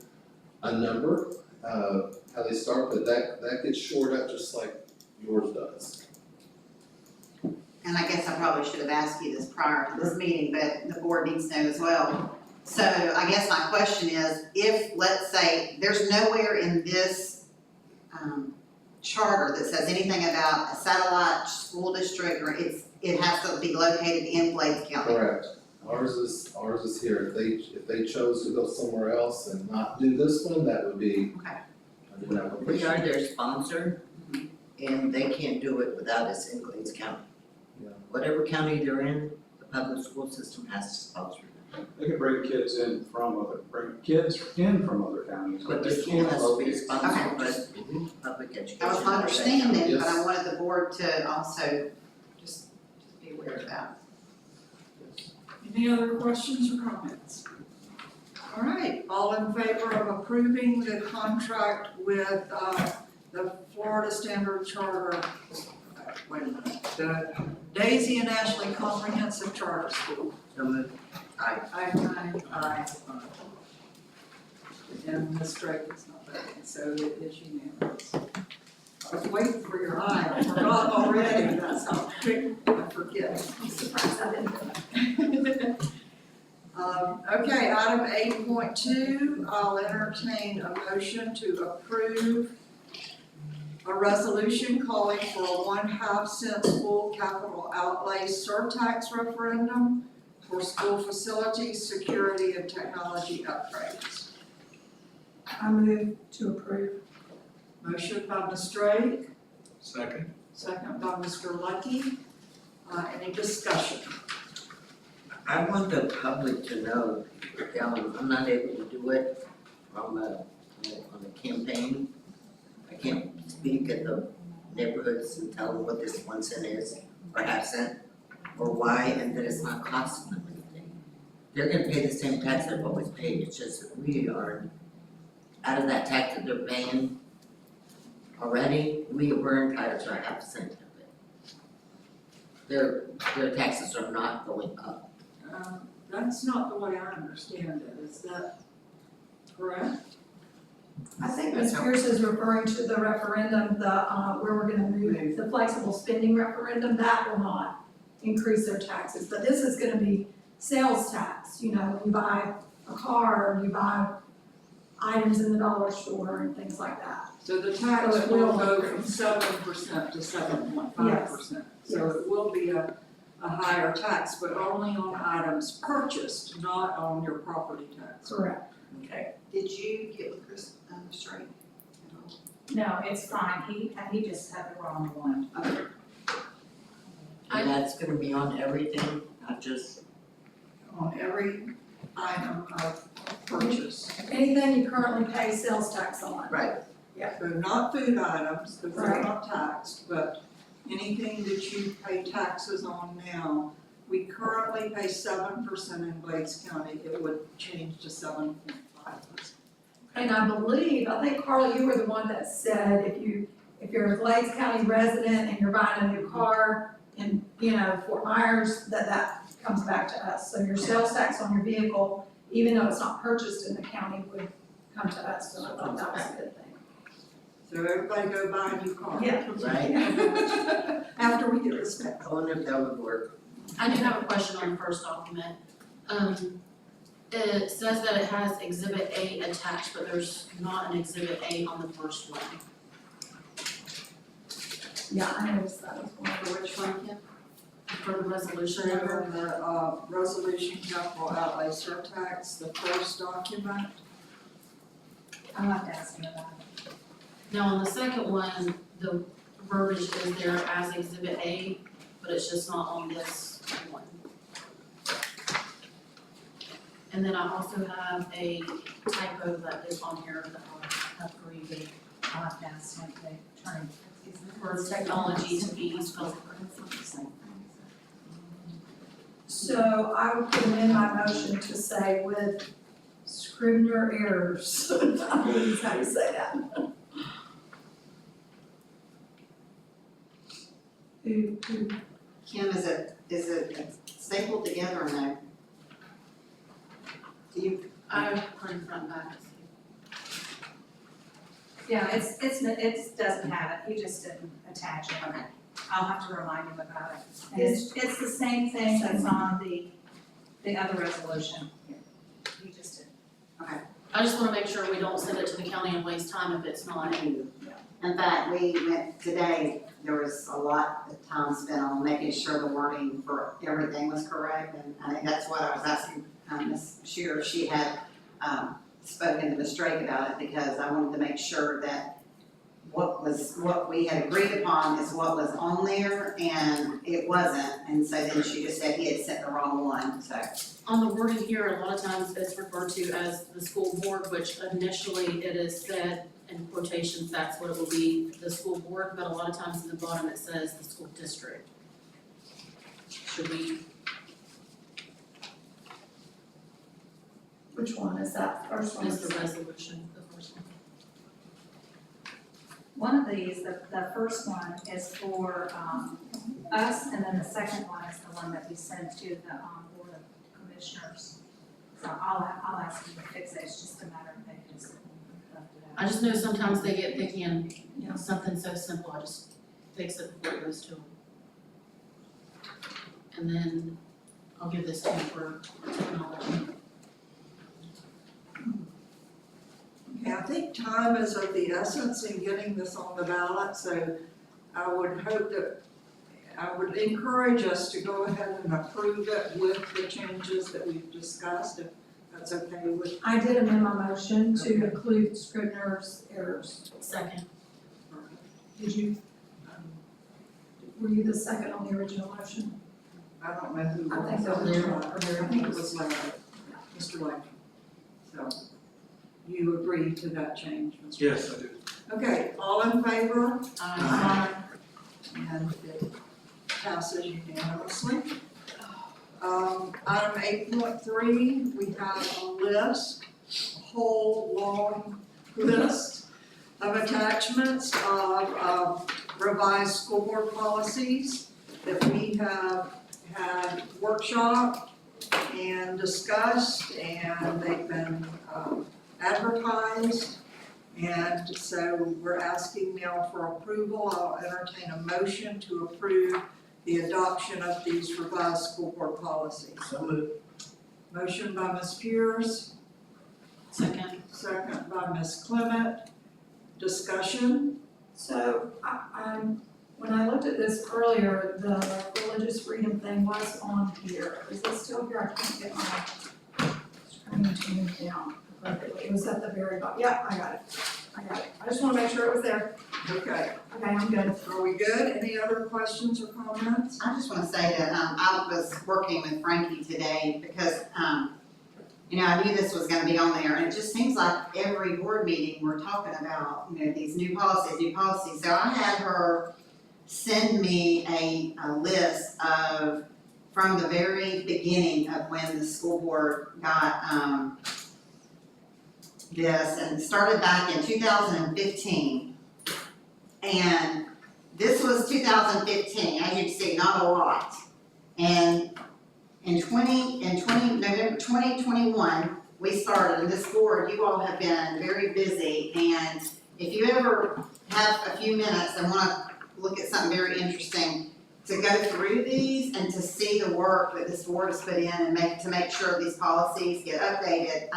a number, how they start, but that gets shored up just like yours does. And I guess I probably should have asked you this prior to this meeting, but the board needs to know as well. So I guess my question is, if, let's say, there's nowhere in this charter that says anything about a satellite school district, or it has to be located in Glades County. Correct. Ours is here. If they chose to go somewhere else and not do this one, that would be Okay. a new application. We are their sponsor, and they can't do it without us in Glades County. Yeah. Whatever county they're in, the public school system has to sponsor them. They can bring kids in from other counties, But but the they school can't has to be locate. sponsored by public education. That was my understanding, but I Yes. wanted the board to also just be aware of that. Any other questions or comments? All right, all in favor of approving the contract with the Florida Standard Charter, wait a minute, the Daisy and Ashley Comprehensive Charter School? So moved. Aye. And Ms. Drake is not voting, so it is unanimous. I was waiting for your eye, I forgot already, that's how quick I forget. I'm surprised I didn't. Okay, item 8.2, I'll entertain a motion to approve a resolution calling for a 1/2 cents full capital outlay surtax referendum for school facilities, security, and technology upgrades. I move to approve. Motion by Ms. Drake, Second. second by Mr. Lucky. Any discussion? I want the public to know, I'm not able to do it from on the campaign. I can't speak at the neighborhoods and tell them what this 1 cent is, or 1/2 cent, or why, and that it's not costing them anything. They're gonna pay the same tax they've always paid, it's just that we are, out of that tax that they're paying already, we're entitled to a 1/2 cent of it. Their taxes are not going up. That's not the way I understand it, is that correct? I think Ms. Pierce is referring to the referendum, where we're gonna move the flexible spending referendum, that will not increase their taxes, but this is gonna be sales tax, you know, you buy a car, or you buy items in the dollar store and things like that. So the tax So it will will go increase. from 7% to 7.5%. So it will be a higher tax, but only on items purchased, not on your property tax. Correct. Okay. Did you get with Chris, straight? No, it's fine, he just had the wrong one. And that's gonna be on everything, not just, On every item of purchase. Anything you currently pay sales tax on. right, So not food items, because they're Right. not taxed, but anything that you pay taxes on now, we currently pay 7% in Glades County, it would change to 7.5%. And I think Carla, you were the one that said if you're a Glades County resident and you're buying a new car in, you know, Fort Myers, that comes back to us. So your sales tax on your vehicle, even though it's not purchased in the county, would come to us, so I thought that was a good thing. So everybody go buy a new car. Yeah. right? After we get respect. I wonder if that would work. I do have a question on the first document. It says that it has Exhibit A attached, but there's not an Exhibit A on the first one. Yeah, I noticed that as well. For which one, Kim? For the resolution number. Remember the, resolution capital outlay surtax, the first document? I'll have to ask him about it. Now, on the second one, the verbiage is there as Exhibit A, but it's just not on this one. And then I also have a typo that is on here that I'll have for you I'll have to ask him, the attorney. for technology to be spelled So I would put in my motion to say with Scrivener errors. I believe is how you say that. Who, Kim, is it stapled together or no? Do you, I print front and back. Yeah, it doesn't have it, he just didn't attach it. I'll have to remind him about it. And it's the same thing that's on the other resolution. He just didn't. I just wanna make sure we don't send it to the county and waste time if it's not. in fact, we went today, there was a lot of time spent on making sure the wording for everything was correct, and I think that's what I was asking, Ms. Shearer, if she had, spoken to Ms. Drake about it, because I wanted to make sure that what we had agreed upon is what was on there, and it wasn't, and so then she just said he had sent the wrong one, so. On the wording here, a lot of times it's referred to as the school board, which initially it is said in quotations, that's what it will be, the school board, but a lot of times at the bottom it says the school district. Should we, which one is that first one? is the resolution, the first one? One of these, the first one is for, us, and then the second one is the one that we sent to the, Board of Commissioners. So I'll ask them to fix it, it's just a matter of they just left it out. I just know sometimes they get picky and, Yeah. something so simple, I just fix it before it goes to them. And then I'll give this to you for technology. Okay, I think time is of the essence in getting this on the ballot, so I would encourage us to go ahead and approve it with the changes that we've discussed, if that's okay with. I did amend my motion to include Scrivener's errors. Second. Did you, were you the second on the original motion? I don't know who. I think was. so. I think it was Larry, Mr. Larry. So, you agree to that change, Mr. Yes, I do. Okay, all in favor? Aye. And it passes unanimously. Item 8.3, we have a list, a whole long list of attachments of revised school board policies that we have had workshop and discussed, and they've been advertised. And so we're asking now for approval. I'll entertain a motion to approve the adoption of these revised school board policies. So moved. Motion by Ms. Pierce, Second. second by Ms. Clement. Discussion? So, when I looked at this earlier, the religious freedom thing was on here. Is it still here? I can't get my screen to move down appropriately. It was at the very bottom. Yeah, I got it. I just wanna make sure it was there. Okay, Okay, I'm good. are we good? Any other questions or comments? I just wanna say that, I was working with Frankie today because, I knew this was gonna be on there, and it just seems like every board meeting, we're talking about, these new policies. So I had her send me a list of, from the very beginning of when the school board got, this, and it started back in 2015. And this was 2015, as you can see, not a lot. And November 2021, we started, and this board, you all have been very busy, and if you ever have a few minutes and wanna look at something very interesting, to go through these and to see the work that this board has put in and to make sure these policies get updated.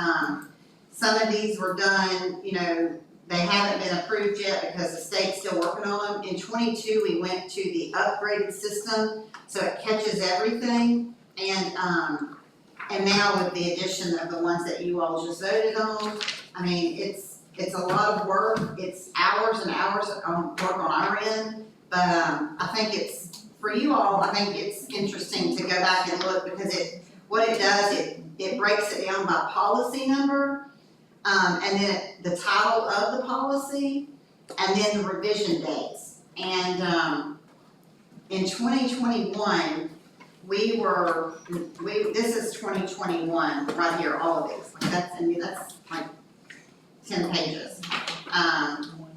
Some of these were done, they haven't been approved yet because the state's still working on them. In 22, we went to the upgraded system, so it catches everything. And now with the addition of the ones that you all just voted on, it's a lot of work. It's hours and hours of work on our end. But I think it's, for you all, I think it's interesting to go back and look because what it does, it breaks it down by policy number. And then the title of the policy, and then the revision dates. And in 2021, this is 2021 right here, all of these. That's like 10 pages.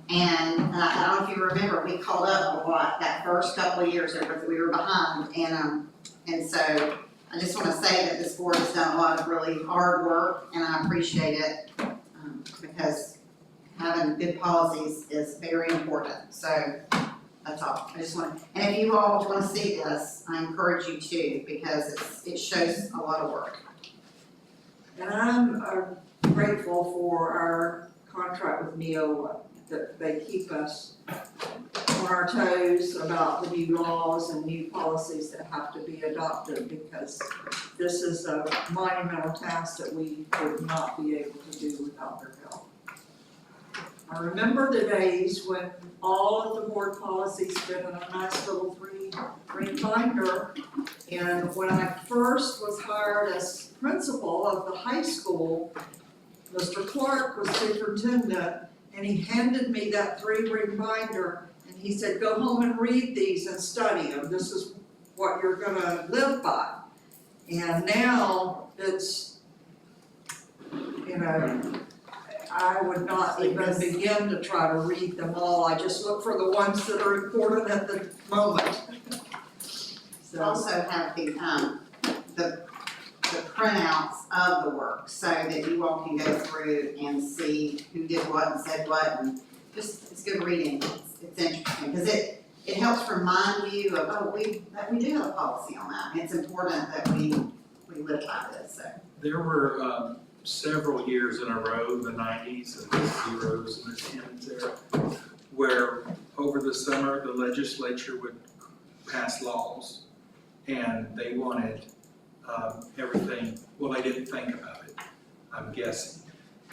And I don't know if you remember, we called up a lot that first couple of years there, we were behind. And so I just want to say that this board has done a lot of really hard work, and I appreciate it. Because having good policies is very important, so that's all. I just want, and if you all want to see this, I encourage you to, because it shows a lot of work. And I'm grateful for our contract with Neola, that they keep us on our toes about the new laws and new policies that have to be adopted, because this is a monumental task that we would not be able to do without their help. I remember the days when all of the board policies fit in a nice little three-ring binder. And when I first was hired as principal of the high school, Mr. Clark was superintendent, and he handed me that three-ring binder, and he said, go home and read these and study them. This is what you're gonna live by. And now it's, I would not even begin to try to read them all. I just look for the ones that are important at the moment. So, Also have the printouts of the work, so that you all can go through and see who did what and said what, and it's good reading. It's interesting, because it helps remind you of, we do have a policy on that, and it's important that we we live by this, so. There were several years in a row, the 90s and the zeros and the tens there, where over the summer, the legislature would pass laws and they wanted everything, well, they didn't think about it, I'm guessing.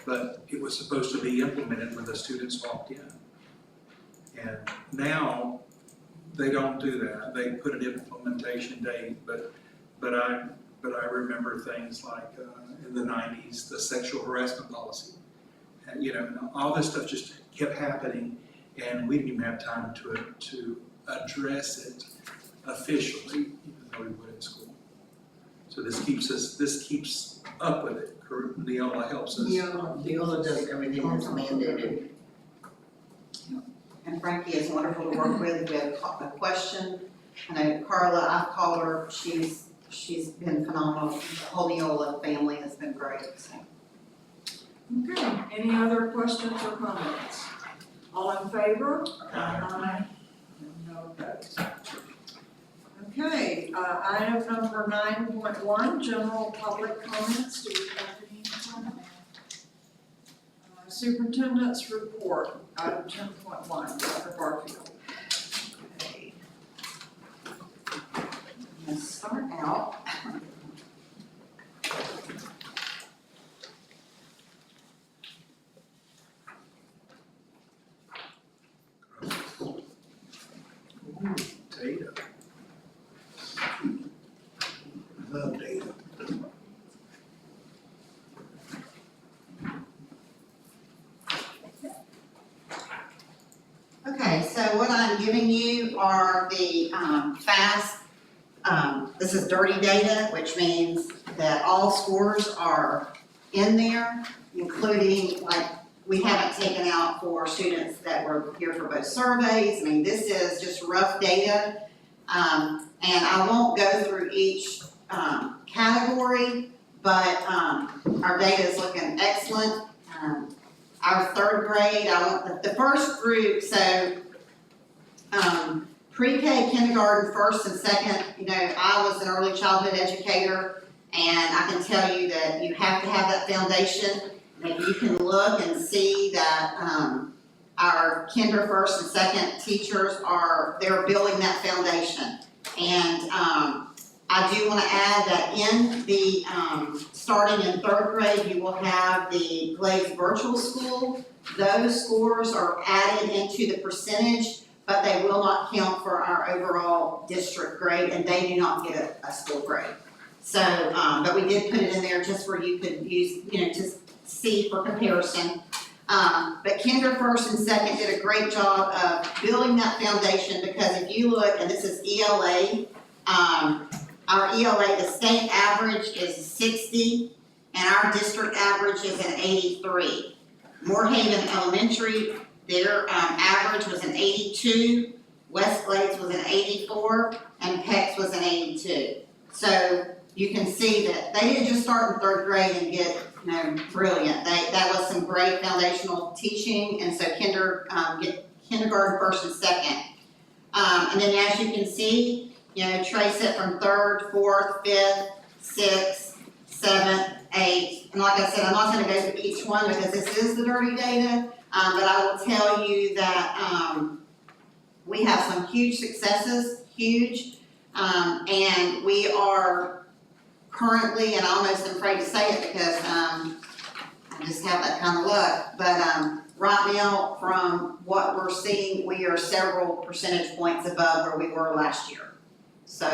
But it was supposed to be implemented when the students walked in. And now, they don't do that. They put an implementation date, but I remember things like in the 90s, the sexual harassment policy. And, you know, and all this stuff just kept happening, and we didn't even have time to address it officially, even though we would in school. So this keeps up with it. Neola helps us. Neola does everything that's mandated. And Frankie is wonderful to work with. If you have a question, I know Carla, I've called her, she's been phenomenal. The whole Neola family has been great, so. Okay, any other questions or comments? All in favor? Aye. No opposed. Okay, item number 9.1, general public comments. Do we have any comments? Superintendent's report, item 10.1, Dr. Barfield. Okay. I'm gonna start out. Data. I love data. Okay, so what I'm giving you are the FAST, this is dirty data, which means that all scores are in there, including, like, we haven't taken out for students that were here for both surveys. I mean, this is just rough data. And I won't go through each category, but our data is looking excellent. Our third grade, the first group, so pre-K, kindergarten, first and second, you know, I was an early childhood educator, and I can tell you that you have to have that foundation. And you can look and see that our kinder, first and second teachers they're building that foundation. And I do want to add that in the, starting in third grade, you will have the Glades Virtual School. Those scores are added into the percentage, but they will not count for our overall district grade, and they do not get a school grade. So, but we did put it in there just where you could use, you know, to see for comparison. But kinder, first and second did a great job of building that foundation, because if you look, and this is ELA, our ELA, the state average is 60, and our district average is an 83. Moorhaven Elementary, their average was an 82, West Glades was an 84, and Peck's was an 82. So you can see that they didn't just start in third grade and get, you know, brilliant. That was some great foundational teaching, and so kindergarten, first and second. And then as you can see, you know, trace it from third, fourth, fifth, sixth, seventh, eighth. And like I said, I'm not gonna go through each one because this is the dirty data, but I will tell you that we have some huge successes, huge, and we are currently, and I almost am afraid to say it because I just have that kind of luck, but right now, from what we're seeing, we are several percentage points above where we were last year. So,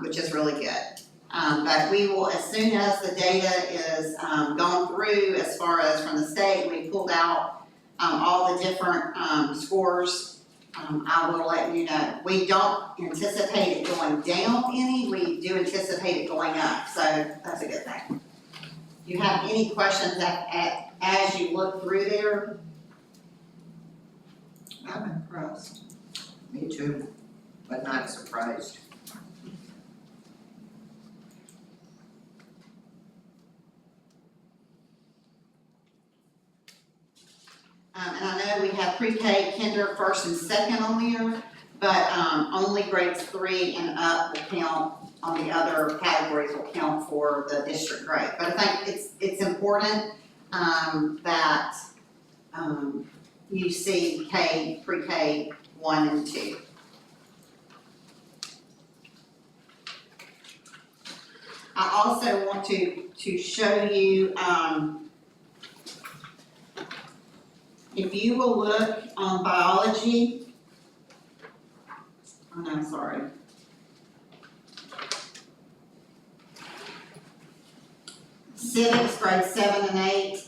which is really good. But we will, as soon as the data is gone through, as far as from the state, we pulled out all the different scores, I will let you know. We don't anticipate it going down any, we do anticipate it going up, so that's a good thing. You have any questions as you look through there? I'm impressed. Me too, but not surprised. And I know we have pre-K, kinder, first and second on there, but only grades 3 and up will count on the other categories will count for the district grade. But I think it's important, that, you see pre-K 1 and 2. I also want to show you, if you will look on biology, oh no, sorry. Civics, grade 7 and 8,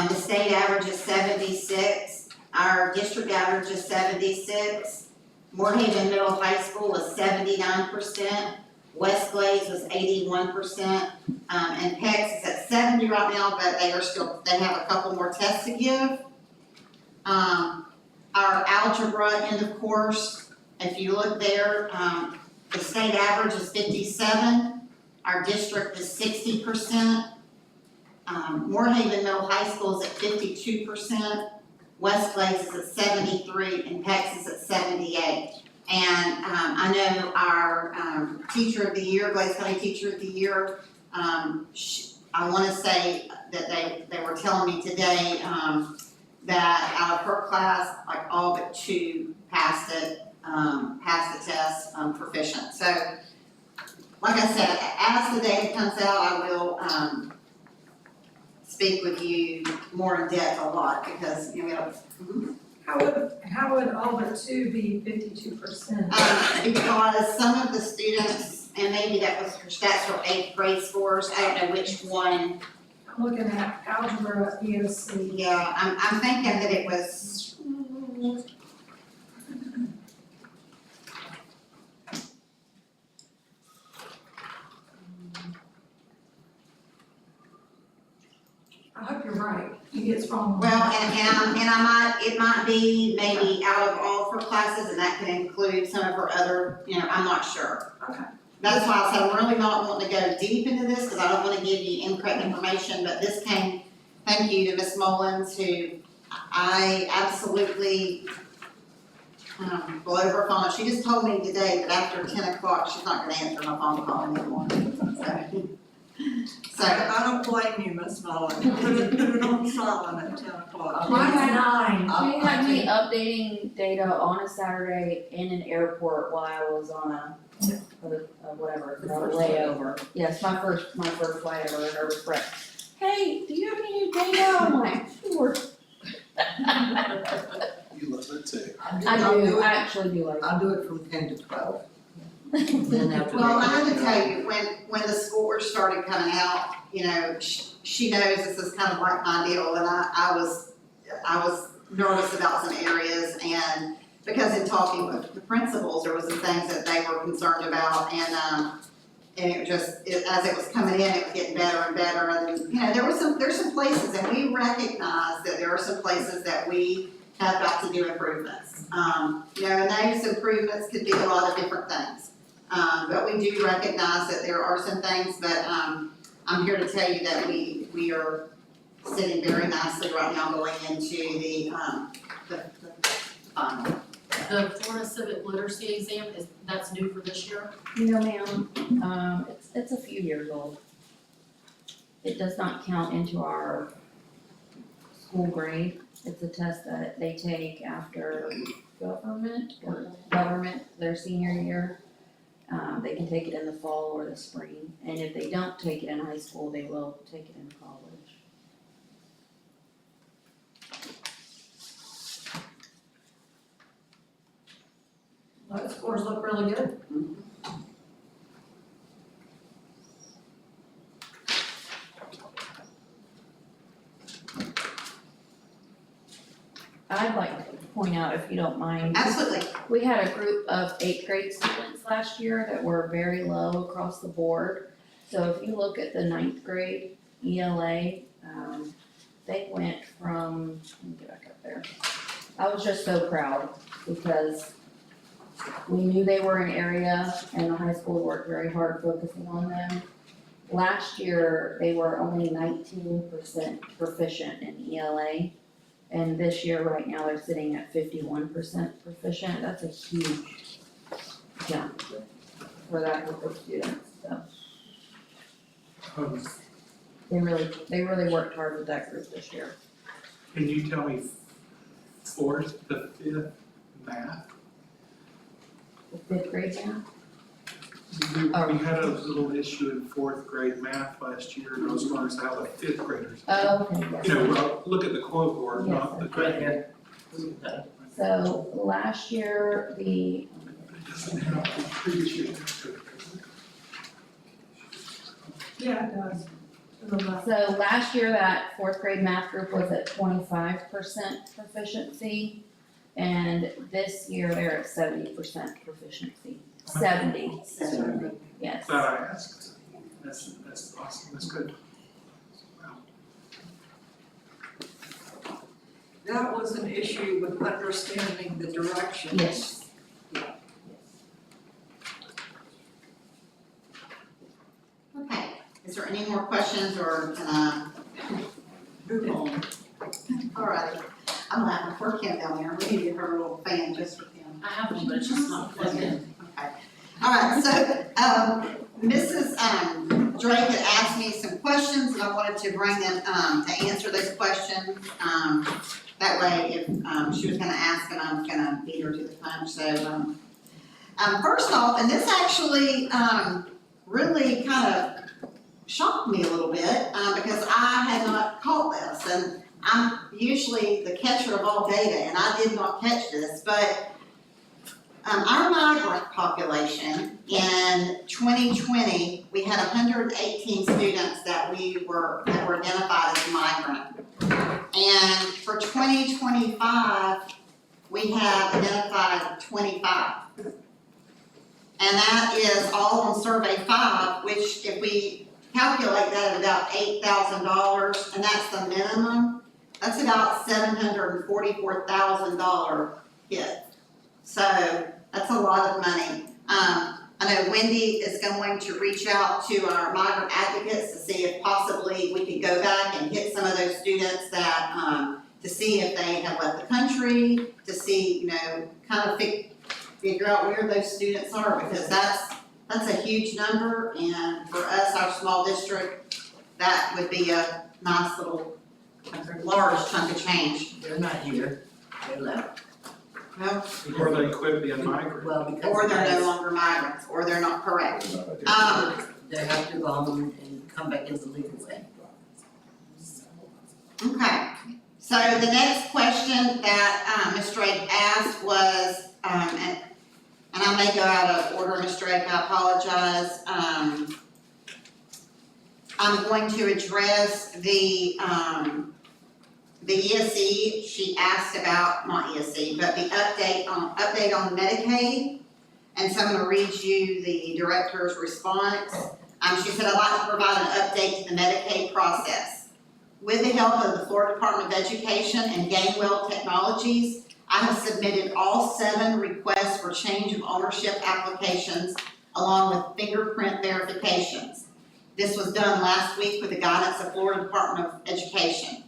the state average is 76, our district average is 76. Moorhaven Middle High School is 79%, West Glades was 81%, and Peck's is at 70 right now, but they have a couple more tests to give. Our algebra end of course, if you look there, the state average is 57, our district is 60%. Moorhaven Middle High School is at 52%, West Glades is at 73, and Peck's is at 78. And I know our teacher of the year, Glades County Teacher of the Year, I want to say that they were telling me today that out of her class, like all but 2 passed the test proficient. So, like I said, as the data comes out, I will speak with you more in depth a lot because we have. How would all but 2 be 52%? Because some of the students, and maybe that's for 8th grade scores, I don't know which one. I'm looking at algebra EOC. Yeah, I'm thinking that it was. I hope you're right. He gets wrong. Well, it might be maybe out of all of her classes, and that could include some of her other, I'm not sure. Okay. That's why I said I'm really not wanting to go deep into this, because I don't want to give you incorrect information, but this came, thank you to Ms. Mullins, who I absolutely blow her phone. She just told me today that after 10 o'clock, she's not gonna answer my phone call anymore. So, I don't blame you, Ms. Mullin. Put it on silent at 10 o'clock. Mine's 9. She had me updating data on a Saturday in an airport while I was on a layover. Yes, my first flight ever, and I was fresh. Hey, do you have any new data? I'm like, sure. You love it too. I actually do like it. I'll do it from 10 to 12. Then after well, I that- have to tell you, when the scores started coming out, she knows this is kind of like my deal, and I was nervous about some areas, and because in talking with the principals, there was some things that they were concerned about, and it just, as it was coming in, it was getting better and better, and there's some places, and we recognize that there are some places that we have got to do improvements. And those improvements could be a lot of different things. But we do recognize that there are some things, but I'm here to tell you that we are sitting very nicely right now going into the final. The Florida Civic Literacy exam, that's new for this year? No, ma'am, it's a few years old. It does not count into our school grade. It's a test that they take after government, their senior year. They can take it in the fall or the spring, and if they don't take it in high school, they will take it in college. Those scores look really good. I'd like to point out, if you don't mind, Absolutely. we had a group of 8th grade students last year that were very low across the board. So if you look at the 9th grade ELA, they went from, let me get back up there. I was just so proud because we knew they were an area and the high school worked very hard focusing on them. Last year, they were only 19% proficient in ELA. And this year, right now, they're sitting at 51% proficient. That's a huge jump for that group of students. Um, They really worked hard with that group this year. Can you tell me fourth to fifth math? The fifth grade now? We had a little issue in fourth grade math last year, and I was wondering how the fifth graders. Oh, okay, yes. You know, well, look at the quote board, not the grade. So last year, It doesn't have the previous year. Yeah, it does. so last year, that fourth grade math group was at 25% proficiency. And this year, they're at 70% proficiency. 70, yes. Glad I asked. That's awesome, that's good. Wow. That was an issue with understanding the directions. Yes. Okay, is there any more questions or can I move on? All righty, I'm laughing, poor Kim down there, we need to get her a little fan just for Kim. I have one, but it's just not plugged in. Okay, all right, so, Mrs. Drake had asked me some questions and I wanted to bring them, to answer those questions. That way, if, she was gonna ask and I was gonna beat her to the punch, so, first off, and this actually, really kind of shocked me a little bit, because I had not caught this, and I'm usually the catcher of all data, and I did not catch this, but our migrant population in 2020, we had 118 students that were identified as migrant. And for 2025, we have identified 25. And that is all on Survey 5, which if we calculate that at about $8,000, and that's the minimum, that's about $744,000 hit. So that's a lot of money. I know Wendy is going to reach out to our migrant advocates to see if possibly we could go back and hit some of those students that, to see if they have left the country, to see, kind of figure out where those students are, because that's a huge number, and for us, our small district, that would be a nice little, large chunk of change. They're not here, they left. Well, Or they quit being migrant. Well, because. or they're no longer migrants, or they're not correct. They have to go home and come back in the legal way. Okay, so the next question that, Ms. Drake asked was, and I may go out of order, Ms. Drake, I apologize. I'm going to address the ESE, she asked about, not ESE, but the update on Medicaid. And so I'm gonna read you the director's response. She said, I'd like to provide an update to the Medicaid process. With the help of the Florida Department of Education and Gainwell Technologies, I have submitted all 7 requests for change of ownership applications along with fingerprint verifications. This was done last week with the guidance of Florida Department of Education.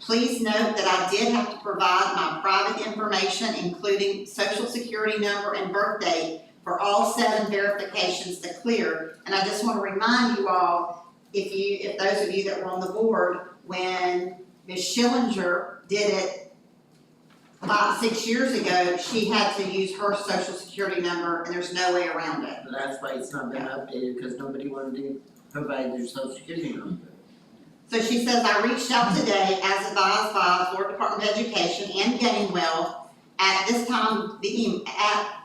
Please note that I did have to provide my private information, including social security number and birth date, for all 7 verifications to clear. And I just want to remind you all, if those of you that were on the board, when Ms. Schillinger did it about 6 years ago, she had to use her social security number, and there's no way around it. But that's why it's not been updated, because nobody wanted to provide their social security number. So she says, I reached out today as advised by Florida Department of Education and Gainwell. At this time,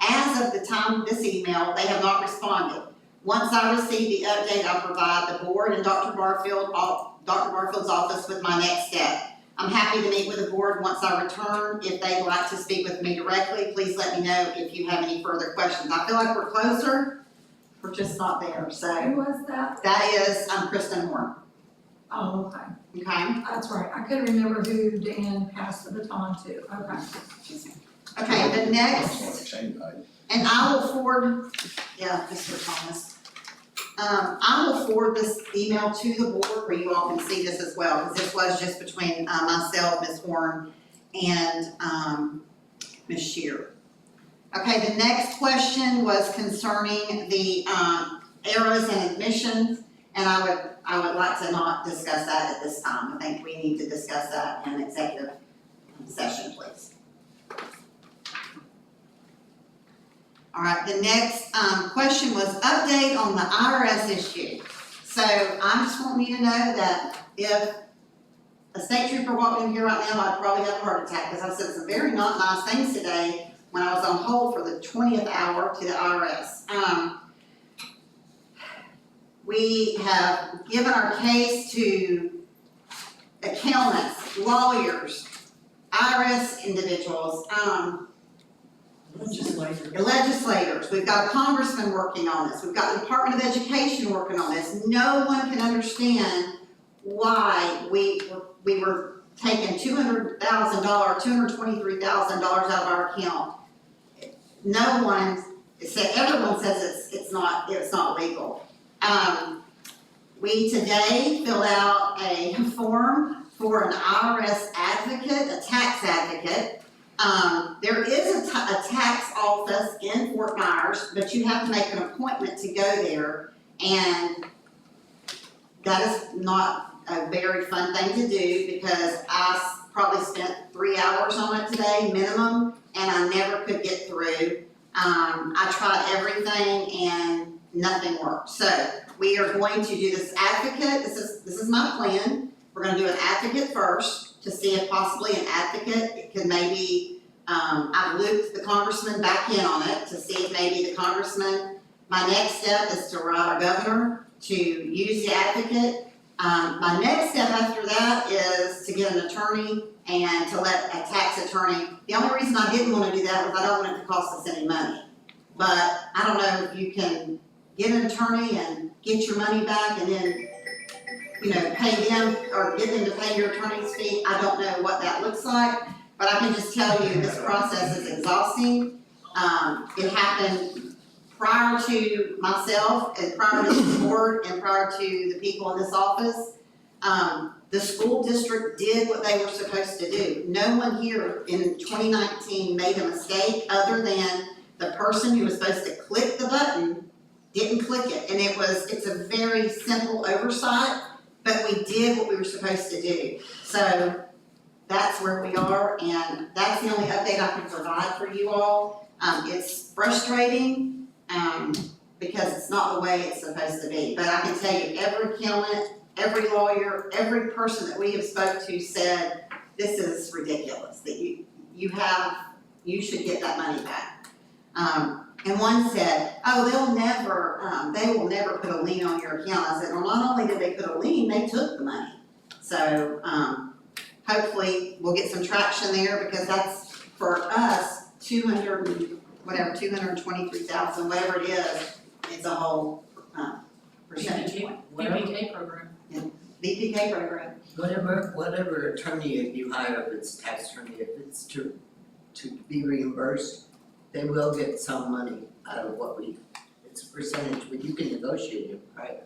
as of the time of this email, they have not responded. Once I receive the update, I'll provide the board and Dr. Barfield's office with my next step. I'm happy to meet with the board once I return. If they'd like to speak with me directly, please let me know if you have any further questions. I feel like we're closer, we're just not there, Who so. was that? That is, Kristen Horn, Oh, okay, okay? that's right, I couldn't remember who Dan passed the baton to, okay. Okay, the next, and I will forward, yeah, Mr. Thomas. I will forward this email to the board where you all can see this as well, because this was just between myself, Ms. Horn, and Ms. Shear. Okay, the next question was concerning the arrows and admissions, and I would like to not discuss that at this time. I think we need to discuss that in executive session, please. All right, the next, question was update on the IRS issue. So I just want you to know that if a state trooper walked in here right now, I'd probably have a heart attack, because I said some very not nice things today when I was on hold for the 20th hour to the IRS. We have given our case to accountants, lawyers, IRS individuals, legislators. We've got a congressman working on this. We've got the Department of Education working on this. No one can understand why we were taking $200,000, $223,000 out of our account. No one said, everyone says it's not legal. We today filled out a form for an IRS advocate, a tax advocate. There is a tax office in Fort Myers, but you have to make an appointment to go there, and that is not a very fun thing to do, because I probably spent 3 hours on it today, minimum, and I never could get through. I tried everything and nothing worked. So we are going to do this advocate. This is my plan. We're gonna do an advocate first to see if possibly an advocate could maybe, I've looped the congressman back in on it to see if maybe the congressman, my next step is to write our governor to use the advocate. My next step after that is to get an attorney and to let a tax attorney. The only reason I didn't want to do that was I don't want it to cost us any money. But I don't know if you can get an attorney and get your money back and then, pay them or get them to pay your attorney's fee. I don't know what that looks like, but I can just tell you this process is exhausting. It happened prior to myself and prior to the board and prior to the people in this office. The school district did what they were supposed to do. No one here in 2019 made a mistake other than the person who was supposed to click the button didn't click it. And it's a very simple oversight, but we did what we were supposed to do. So that's where we are, and that's the only update I can provide for you all. It's frustrating, because it's not the way it's supposed to be. But I can tell you, every accountant, every lawyer, every person that we have spoke to said, this is ridiculous, that you should get that money back. And one said, oh, they will never put a lien on your account. I said, well, not only did they put a lien, they took the money. So, hopefully we'll get some traction there, because that's, for us, 223,000, whatever it is, it's a whole, percentage point. BPK program. BPK program. Whatever attorney you hire, if it's tax attorney, if it's to be reimbursed, they will get some money out of it's a percentage, but you can negotiate it, right?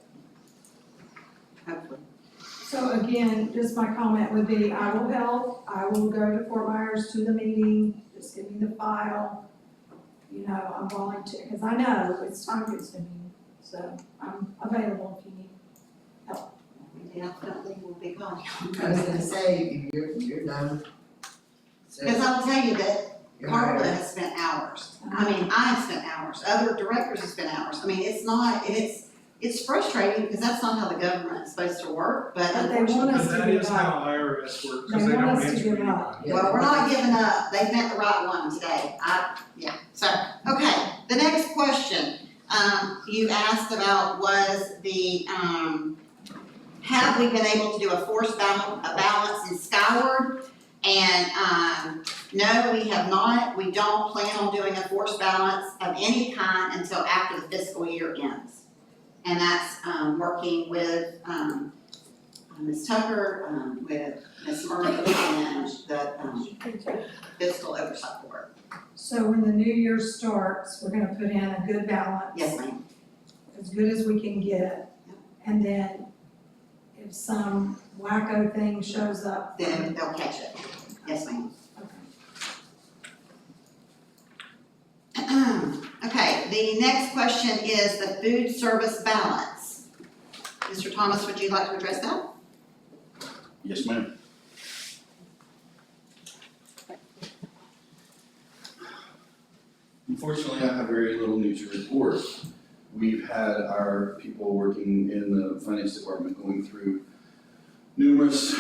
Hopefully. So again, just my comment would be, I will help, I will go to Fort Myers to the meeting, just give me the file. I'm volunteer, because I know it's time consuming, so I'm available if you need help. We definitely will be going. I was gonna say, you're done. So, Because I'll tell you that you're Carla hired. has spent hours. I mean, I have spent hours, other directors have spent hours. I mean, it's frustrating, because that's not how the government is supposed to work, but But they want us But to that give is up. how IRS works, They because they want don't us to answer give anybody. up. Well, we're not giving up, they've met the right one today, so, okay, the next question, you asked about was the, have we been able to do a forced balance in Skyward? And, no, we have not, we don't plan on doing a forced balance of any kind until after the fiscal year ends. And that's, working with, Ms. Tucker, with Ms. Murray, and the, fiscal oversight board. So when the new year starts, we're gonna put in a good balance. Yes, ma'am. As good as we can get. And then if some wacko thing shows up. Then they'll catch it. Yes, ma'am. Okay. Okay, the next question is the food service balance. Mr. Thomas, would you like to address that? Yes, ma'am. Unfortunately, I have very little new to report. We've had our people working in the finance department going through numerous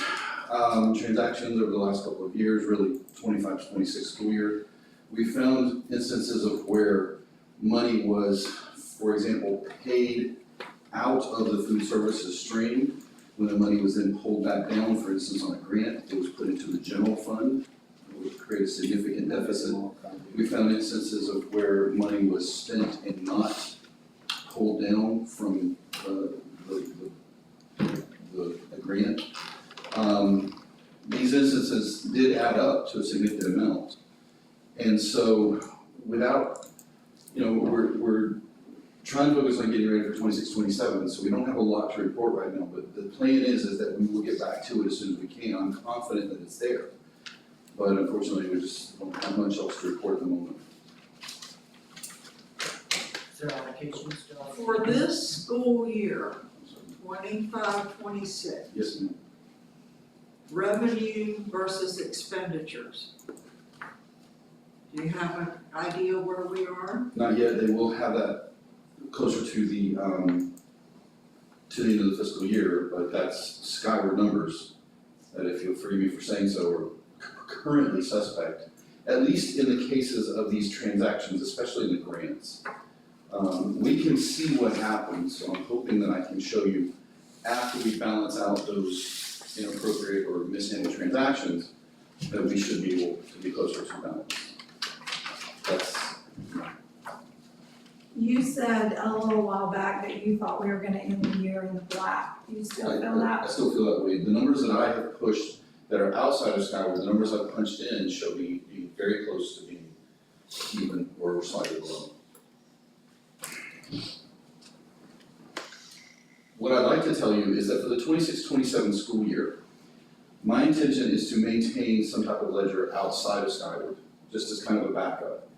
transactions over the last couple of years, really 25 to 26 school year. We found instances of where money was, for example, paid out of the food services stream. When the money was then pulled back down, for instance, on a grant, it was put into the general fund. It would create a significant deficit. We found instances of where money was spent and not pulled down from the grant. These instances did add up to a significant amount. And so without, we're trying to focus on getting ready for 26, 27, so we don't have a lot to report right now, but the plan is that we will get back to it as soon as we can. I'm confident that it's there. But unfortunately, we just don't have much else to report at the moment. Is there allocations still? For this school year, 25, 26, Yes, ma'am. revenue versus expenditures. Do you have an idea where we are? Not yet, they will have that closer to the end of the fiscal year, but that's skyward numbers, that if you'll forgive me for saying so, are currently suspect, at least in the cases of these transactions, especially in the grants. We can see what happens, so I'm hoping that I can show you after we balance out those inappropriate or mishandled transactions, that we should be able to be closer to balance. That's, You said a little while back that you thought we were gonna end the year in the black. You still feel I that? still feel that way. The numbers that I have pushed that are outside of Skyward, the numbers I've punched in show me being very close to being even or slightly below. What I'd like to tell you is that for the 26-27 school year, my intention is to maintain some type of ledger outside of Skyward, just as kind of a backup.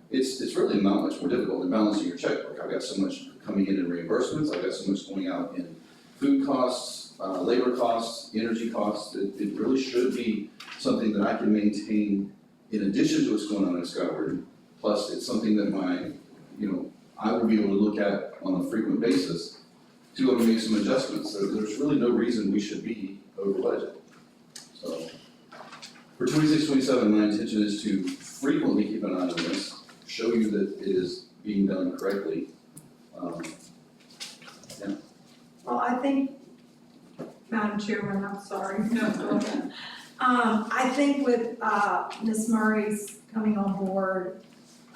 It's really not much more difficult than balancing your checkbook. I've got so much coming in reimbursements, I've got so much going out in food costs, labor costs, energy costs. It really should be something that I can maintain in addition to what's going on in Skyward. Plus, it's something that I will be able to look at on a frequent basis to be able to make some adjustments. There's really no reason we should be over budget. So, for 26-27, my intention is to frequently keep an eye on this, show you that it is being done correctly. Well, I think, Madam Chairman, I'm sorry. No, go ahead. I think with, Ms. Murray's coming on board,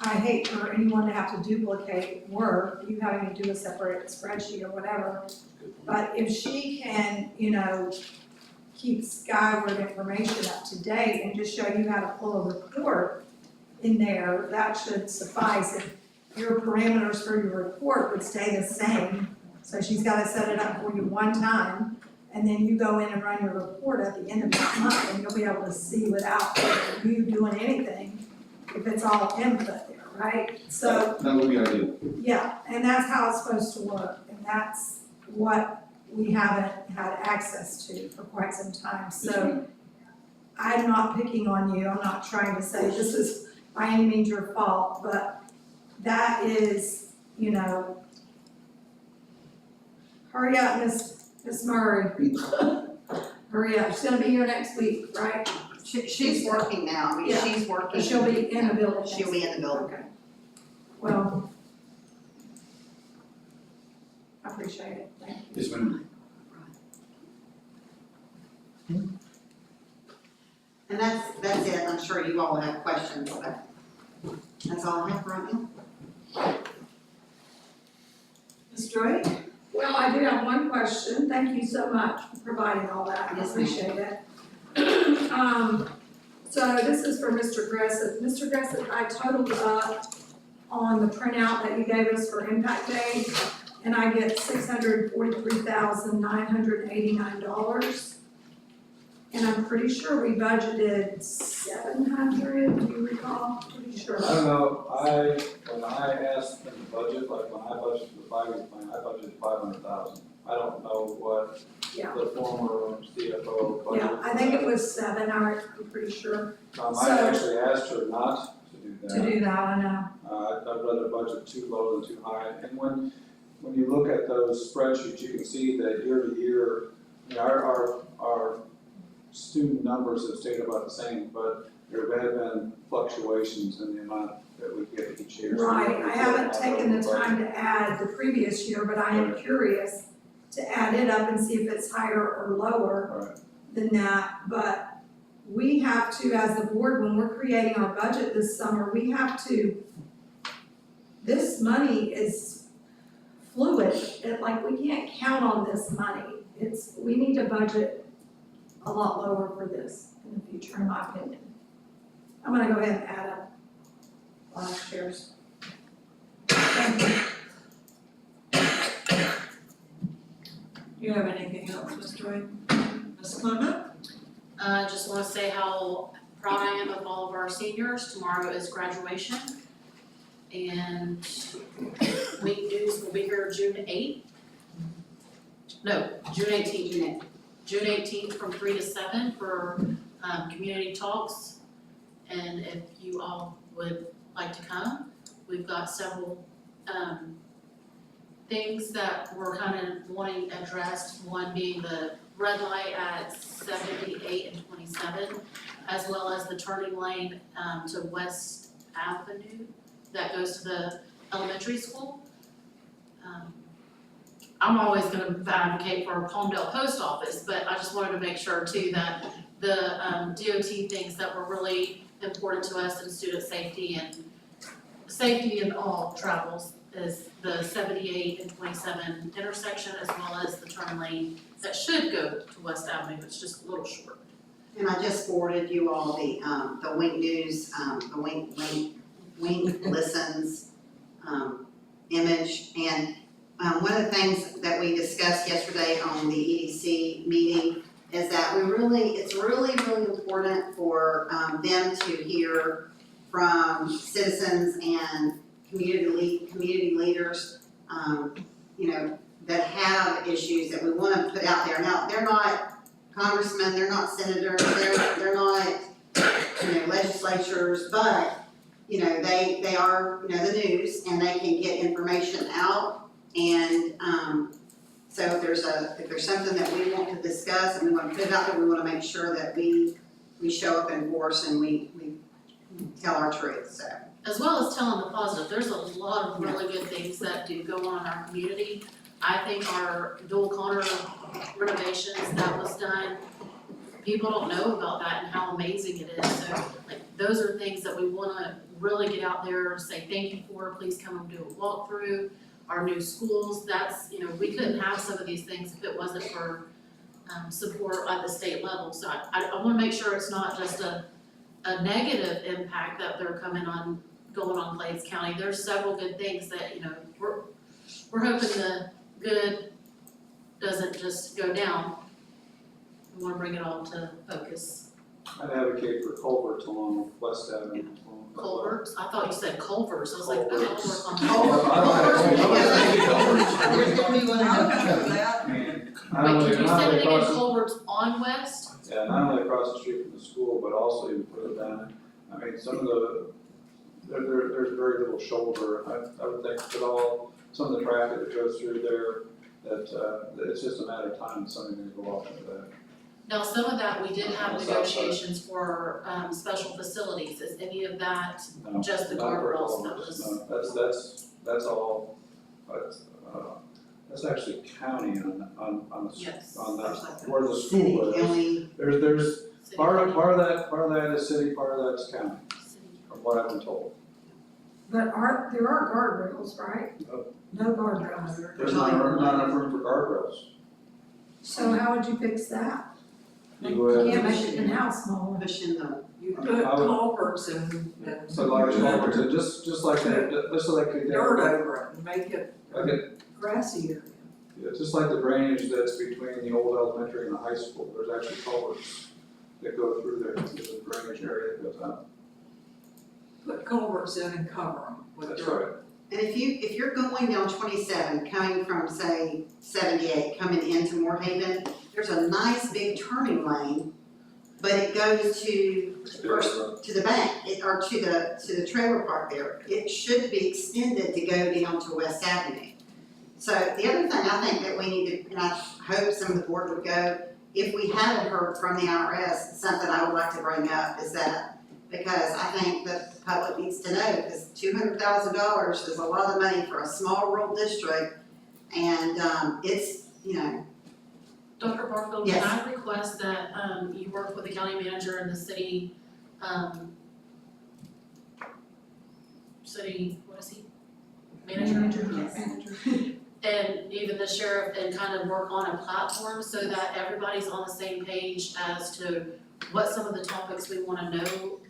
I hate for anyone to have to duplicate work, you having to do a separate spreadsheet or whatever. But if she can, keep Skyward information up to date and just show you how to pull a report in there, that should suffice. If your parameters for your report would stay the same, so she's gotta set it up for you one time, and then you go in and run your report at the end of that month, and you'll be able to see without you doing anything, if it's all input there, right? So, That would be ideal. yeah, and that's how it's supposed to work, and that's what we haven't had access to for quite some time, so I'm not picking on you, I'm not trying to say this is by any means your fault, but that is, hurry up, Miss Murray. Hurry up, she's gonna be here next week, right? She's working now, Yeah. she's working. Or she'll be in the building next She'll be in the building. Okay. Well, I appreciate it, thank you. Yes, ma'am. And that's it, I'm sure you all have questions, but that's all I have right now. Ms. Drake? Well, I do have one question, thank you so much for providing all that, I Yes, ma'am. appreciate it. So this is for Mr. Gressett. Mr. Gressett, I totaled up on the printout that you gave us for Impact Day, and I get $643,989. And I'm pretty sure we budgeted 700, do you recall? Pretty sure. I don't know, when I asked them to budget 5G plan, I budgeted 500,000. I don't know what Yeah. the former CFO budgeted. Yeah, I think it was 7, I'm pretty sure, I so- actually asked her not to do that. to do that, I know. I'd rather budget too low than too high. And when you look at those spreadsheets, you can see that year to year, you know, our student numbers have stayed about the same, but there have been fluctuations in the amount that we get each year. So Right, I haven't taken the time to add the previous year, but I am curious to add it up and see if it's higher or lower Right. than that. But we have to, as the board, when we're creating our budget this summer, we have to, this money is fluid, we can't count on this money. We need to budget a lot lower for this in the future, in my opinion. I'm gonna go ahead and add up last year's. Thank you. Do you have anything else, Ms. Joy? Ms. Clement? Just wanna say how proud I am of all of our seniors. Tomorrow is graduation. And Wing News will be here June 8th. No, June 18th. June 18th from 3 to 7 for, community talks. And if you all would like to come, we've got several, things that we're kind of wanting addressed. One being the red light at 78 and 27, as well as the turning lane, to West Avenue that goes to the elementary school. I'm always gonna advocate for a Palmdale post office, but I just wanted to make sure too that the DOT things that were really important to us in student safety and safety in all travels is the 78 and 27 intersection, as well as the turn lane that should go to West Avenue, it's just a little short. And I just forwarded you all the Wink News, the Wink Listens, image. And, one of the things that we discussed yesterday on the EDC meeting is that it's really important for, them to hear from citizens and community leaders, you know, that have issues that we wanna put out there. Now, they're not congressmen, they're not senators, they're not, you know, legislatures, but, you know, they are, you know, the news, and they can get information out. And, so if there's something that we want to discuss and we wanna put it out there, we wanna make sure that we show up in force and we tell our truth, so. As well as telling the positive, there's a lot of really good things that do go on in our community. I think our dual Connor renovations that was done, people don't know about that and how amazing it is. So those are things that we wanna really get out there and say thank you for, please come and do a walkthrough. Our new schools, we couldn't have some of these things if it wasn't for, support at the state level. So I wanna make sure it's not just a negative impact that they're going on Glades County. There's several good things that, we're hoping the good doesn't just go down. We wanna bring it all to focus. I'd advocate for culverts along West Avenue. Culverts, I thought you said culverts, I was like, Culverts. There's gonna be one I'll go with that. Wait, can you say it again, culverts on West? Yeah, not only across the street from the school, but also you put it down, I mean, some of there's very little shoulder. I would think that some of the traffic that goes through there, that it's just a matter of time, something will go off into that. Now, some of that, we did have negotiations for, special facilities, is any of that No, just the not for guardrails that culverts, was? no, that's all, that's actually county on the, Yes. on that, where the school is. County, There's City part county, of that is city, part of that is county, city from what I've been told. But there are guardrails, right? No. No guardrails. There's not enough room for guardrails. So how would you fix that? You You would, can't make the canal smaller. pushing the, You put I would- culverts and so large culverts, and just like they did. dirt over it and make it Okay, grassy area. yeah, just like the drainage that's between the old elementary and the high school, there's actually culverts that go through there, there's a drainage area that goes out. Put culverts in and cover them with That's dirt. right. And if you're going down 27, coming from, say, 78, coming into Moorhaven, there's a nice big turning lane, but it goes to the bank, or to the trailer park there. It should be extended to go down to West Avenue. So the other thing I think that we need to, and I hope some of the board would go, if we haven't heard from the IRS, something I would like to bring up is that, because I think that the public needs to know, because $200,000 is a lot of money for a small rural district, and, it's, you know. Dr. Barfield, Yes. can I request that, you work with the county manager and the city, what is he? Manager? Yes. And even the sheriff, and kind of work on a platform so that everybody's on the same page as to what some of the topics we wanna know.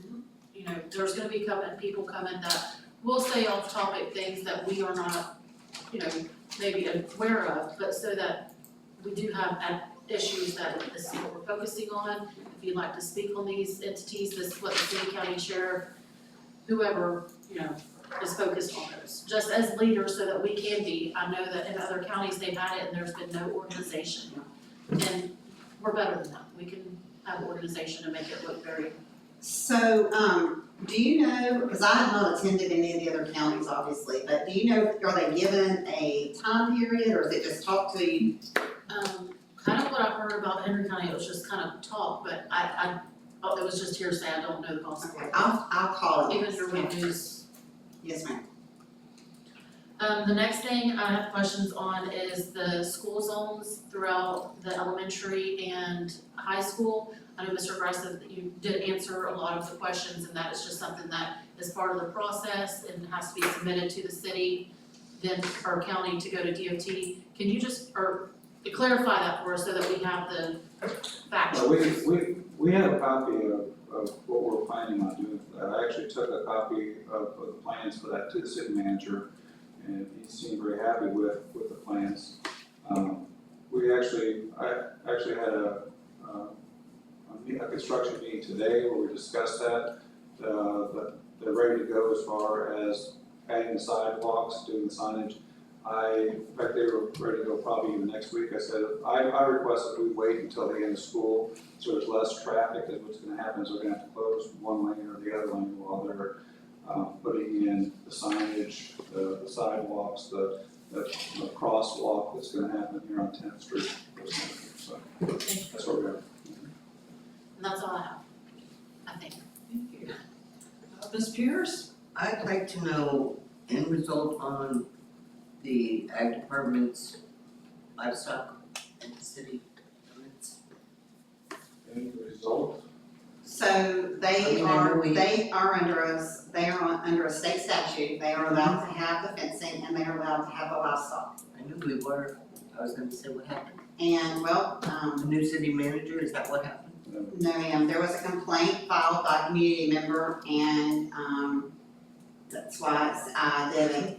You know, there's gonna be people coming that will say off topic things that we are not, you know, maybe aware of, but so that we do have issues that this is what we're focusing on. If you'd like to speak on these entities, this is what the city, county sheriff, whoever, you know, is focused on those, just as leaders so that we can be. I know that in other counties, they've had it and there's been no organization. And we're better than that. We can have organization and make it look very. So, do you know, because I have not attended any of the other counties, obviously, but do you know, are they given a time period, or is it just talk to you? Kind of what I've heard about Henry County, it was just kind of talk, but it was just hearsay, I don't know the gospel. Okay, I'll call it. Even your news. Yes, ma'am. The next thing I have questions on is the school zones throughout the elementary and high school. I know Mr. Grice said that you did answer a lot of the questions, and that is just something that is part of the process and has to be submitted to the city, then our county to go to DOT. Can you just, or clarify that for us so that we have the facts? We have a copy of what we're planning on doing for that. I actually took a copy of the plans for that to the city manager, and he seemed very happy with the plans. I actually had a construction meeting today where we discussed that. They're ready to go as far as adding the sidewalks, doing the signage. In fact, they were ready to go probably even next week. I said, I requested we wait until the end of school so there's less traffic, because what's gonna happen is we're gonna have to close one lane or the other lane while they're putting in the signage, the sidewalks, the crosswalk that's gonna happen here on 10th Street. So that's where we are. And that's all I have, I think. Ms. Pierce? I'd like to know end result on the ag department's livestock in the city limits. And the result? So they I are, know they are under a state statute, they are allowed to have the fencing and they are allowed to have the livestock. I knew we were, I was gonna say what happened. And well, The new city manager, is that what happened? no ma'am, there was a complaint filed by a community member and, that's why I did a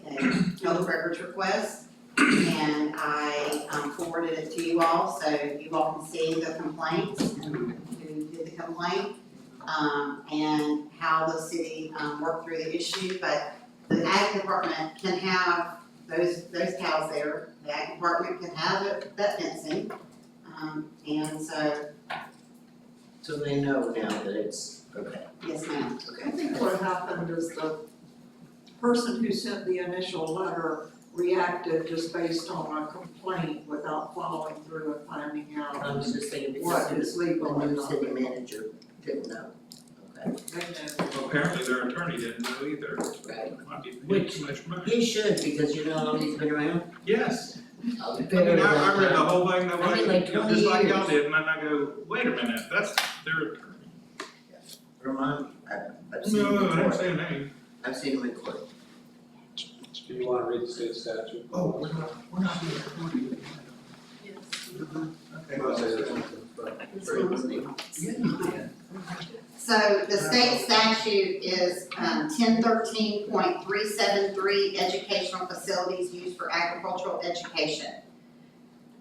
public records request. And I forwarded it to you all, so you all can see the complaints and who did the complaint. And how the city worked through the issue, but the ag department can have those cows there. The ag department can have that fencing, and so, So they know now that it's, okay. yes ma'am. I think what happened is the person who sent the initial letter reacted just based on a complaint without following through and finding I out was just thinking what because is legal the and new not. city manager didn't know. Okay, They know. Well, apparently their attorney didn't know either. right. Might be paying Which- too much money. He should, because you know how long he's been around? Yes, I'll be I better mean, than I read the that. whole thing, nobody, like you know, 20 just like y'all years. did, and then I go, wait a minute, that's their attorney. Remind me, I've seen him No, in I didn't court. say a name. I've seen him in court. Do you wanna read the state statute? Oh, we're not being recorded. So the state statute is 1013.373, educational facilities used for agricultural education.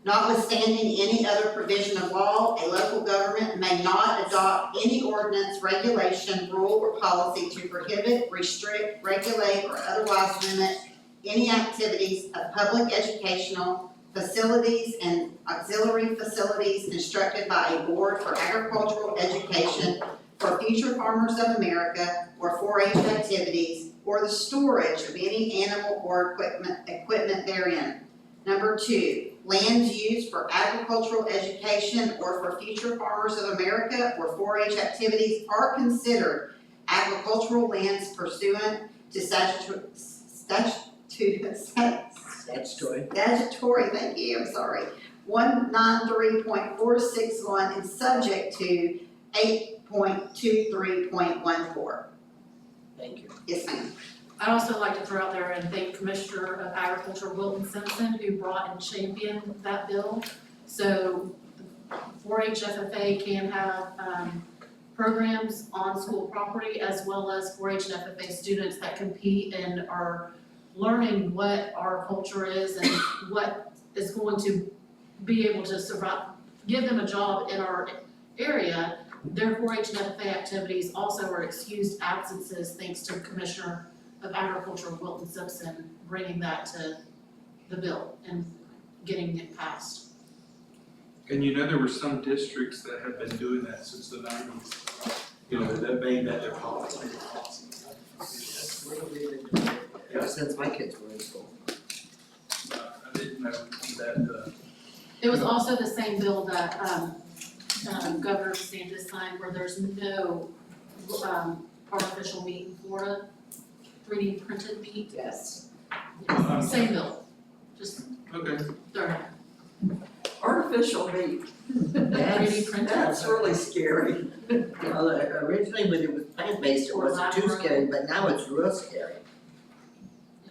Notwithstanding any other provision of law, a local government may not adopt any ordinance, regulation, rule, or policy to prohibit, restrict, regulate, or otherwise limit any activities of public educational facilities and auxiliary facilities instructed by a board for agricultural education for Future Farmers of America or 4-H activities, or the storage of any animal or equipment therein. Number 2, lands used for agricultural education or for Future Farmers of America or 4-H activities are considered agricultural lands pursuant to statutory, thank you, I'm sorry, 193.461 and subject to 8.23.14. Thank you. Yes, ma'am. I'd also like to throw out there and thank Commissioner of Agriculture Wilton Simpson, who brought and championed that bill. So 4-H FFA can have programs on school property, as well as 4-H and FFA students that compete and are learning what our culture is and what is going to be able to survive, give them a job in our area. Their 4-H and FFA activities also are excused absences, thanks to Commissioner of Agriculture Wilton Simpson bringing that to the bill and getting it passed. And you know, there were some districts that have been doing that since the 90s, you know, that made that their policy. Ever since my kids were in school. I didn't know that, It was also the same bill that Governor DeSantis signed, where there's no artificial meat in Florida, 3D printed meat. Yes. Same bill, just okay. throw it. Artificial meat, 3D printed. that's really scary. Well, originally when it was plant-based, it wasn't too scary, but now it's real scary.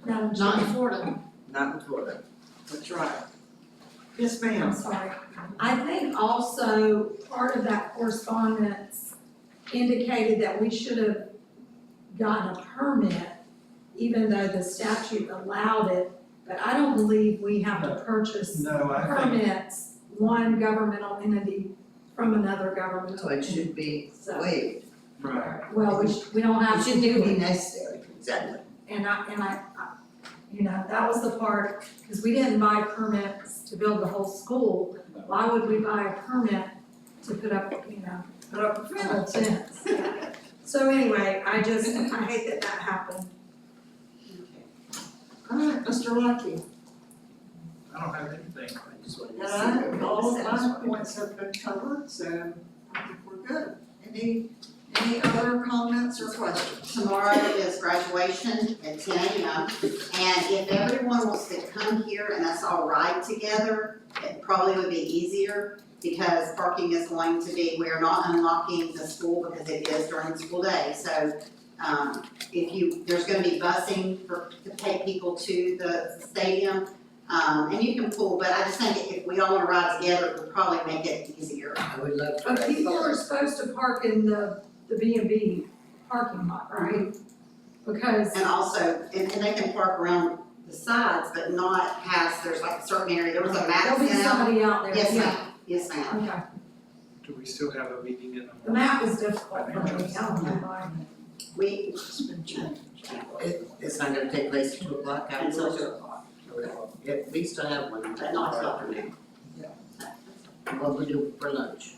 Not in Florida. Not in Florida. That's right. Yes, I'm ma'am. sorry. I think also part of that correspondence indicated that we should have gotten a permit, even though the statute allowed it, but I don't believe we have to purchase No, I think, permits, one governmental entity from another So governmental it entity. should be So, waived. right. well, we don't have It to shouldn't do even be it. necessary, exactly. And I, you know, that was the part, because we didn't buy permits to build the whole school. Why would we buy a permit to put up, you know, Put up a a whole fence. fence? So anyway, I hate that that happened. All right, Mr. Lucky. I don't have anything. I just wanted to see everybody All of my satisfied. points have been covered, so I think we're good. Any other comments or questions? Tomorrow is graduation at 10 a.m. And if everyone wants to come here and us all ride together, it probably would be easier because parking is going to be, we're not unlocking the school because it is during the school day. So there's gonna be busing to take people to the stadium. And you can pull, but I just think if we all wanna ride together, it would probably make it easier. I would love to. But people are supposed to park in the B&B parking lot, right? Because, And also, and they can park around the sides, but not past, there's like a certain area, there was a map there'll be sent out. somebody out there, Yes, yeah. ma'am, yes, ma'am. Okay, Do we still have a meeting in the the map was difficult for me, I don't know why. We, It's not gonna take place at 2:00 until afterwards? 2:00. Okay. Yeah, we still have one. But not till afternoon. What we do for lunch?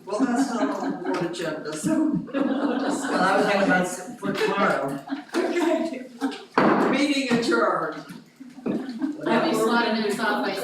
Well, that's not on the board agenda, so. Well, I was thinking about for tomorrow. Okay. Meeting adjourned. I'll be sliding in sideways.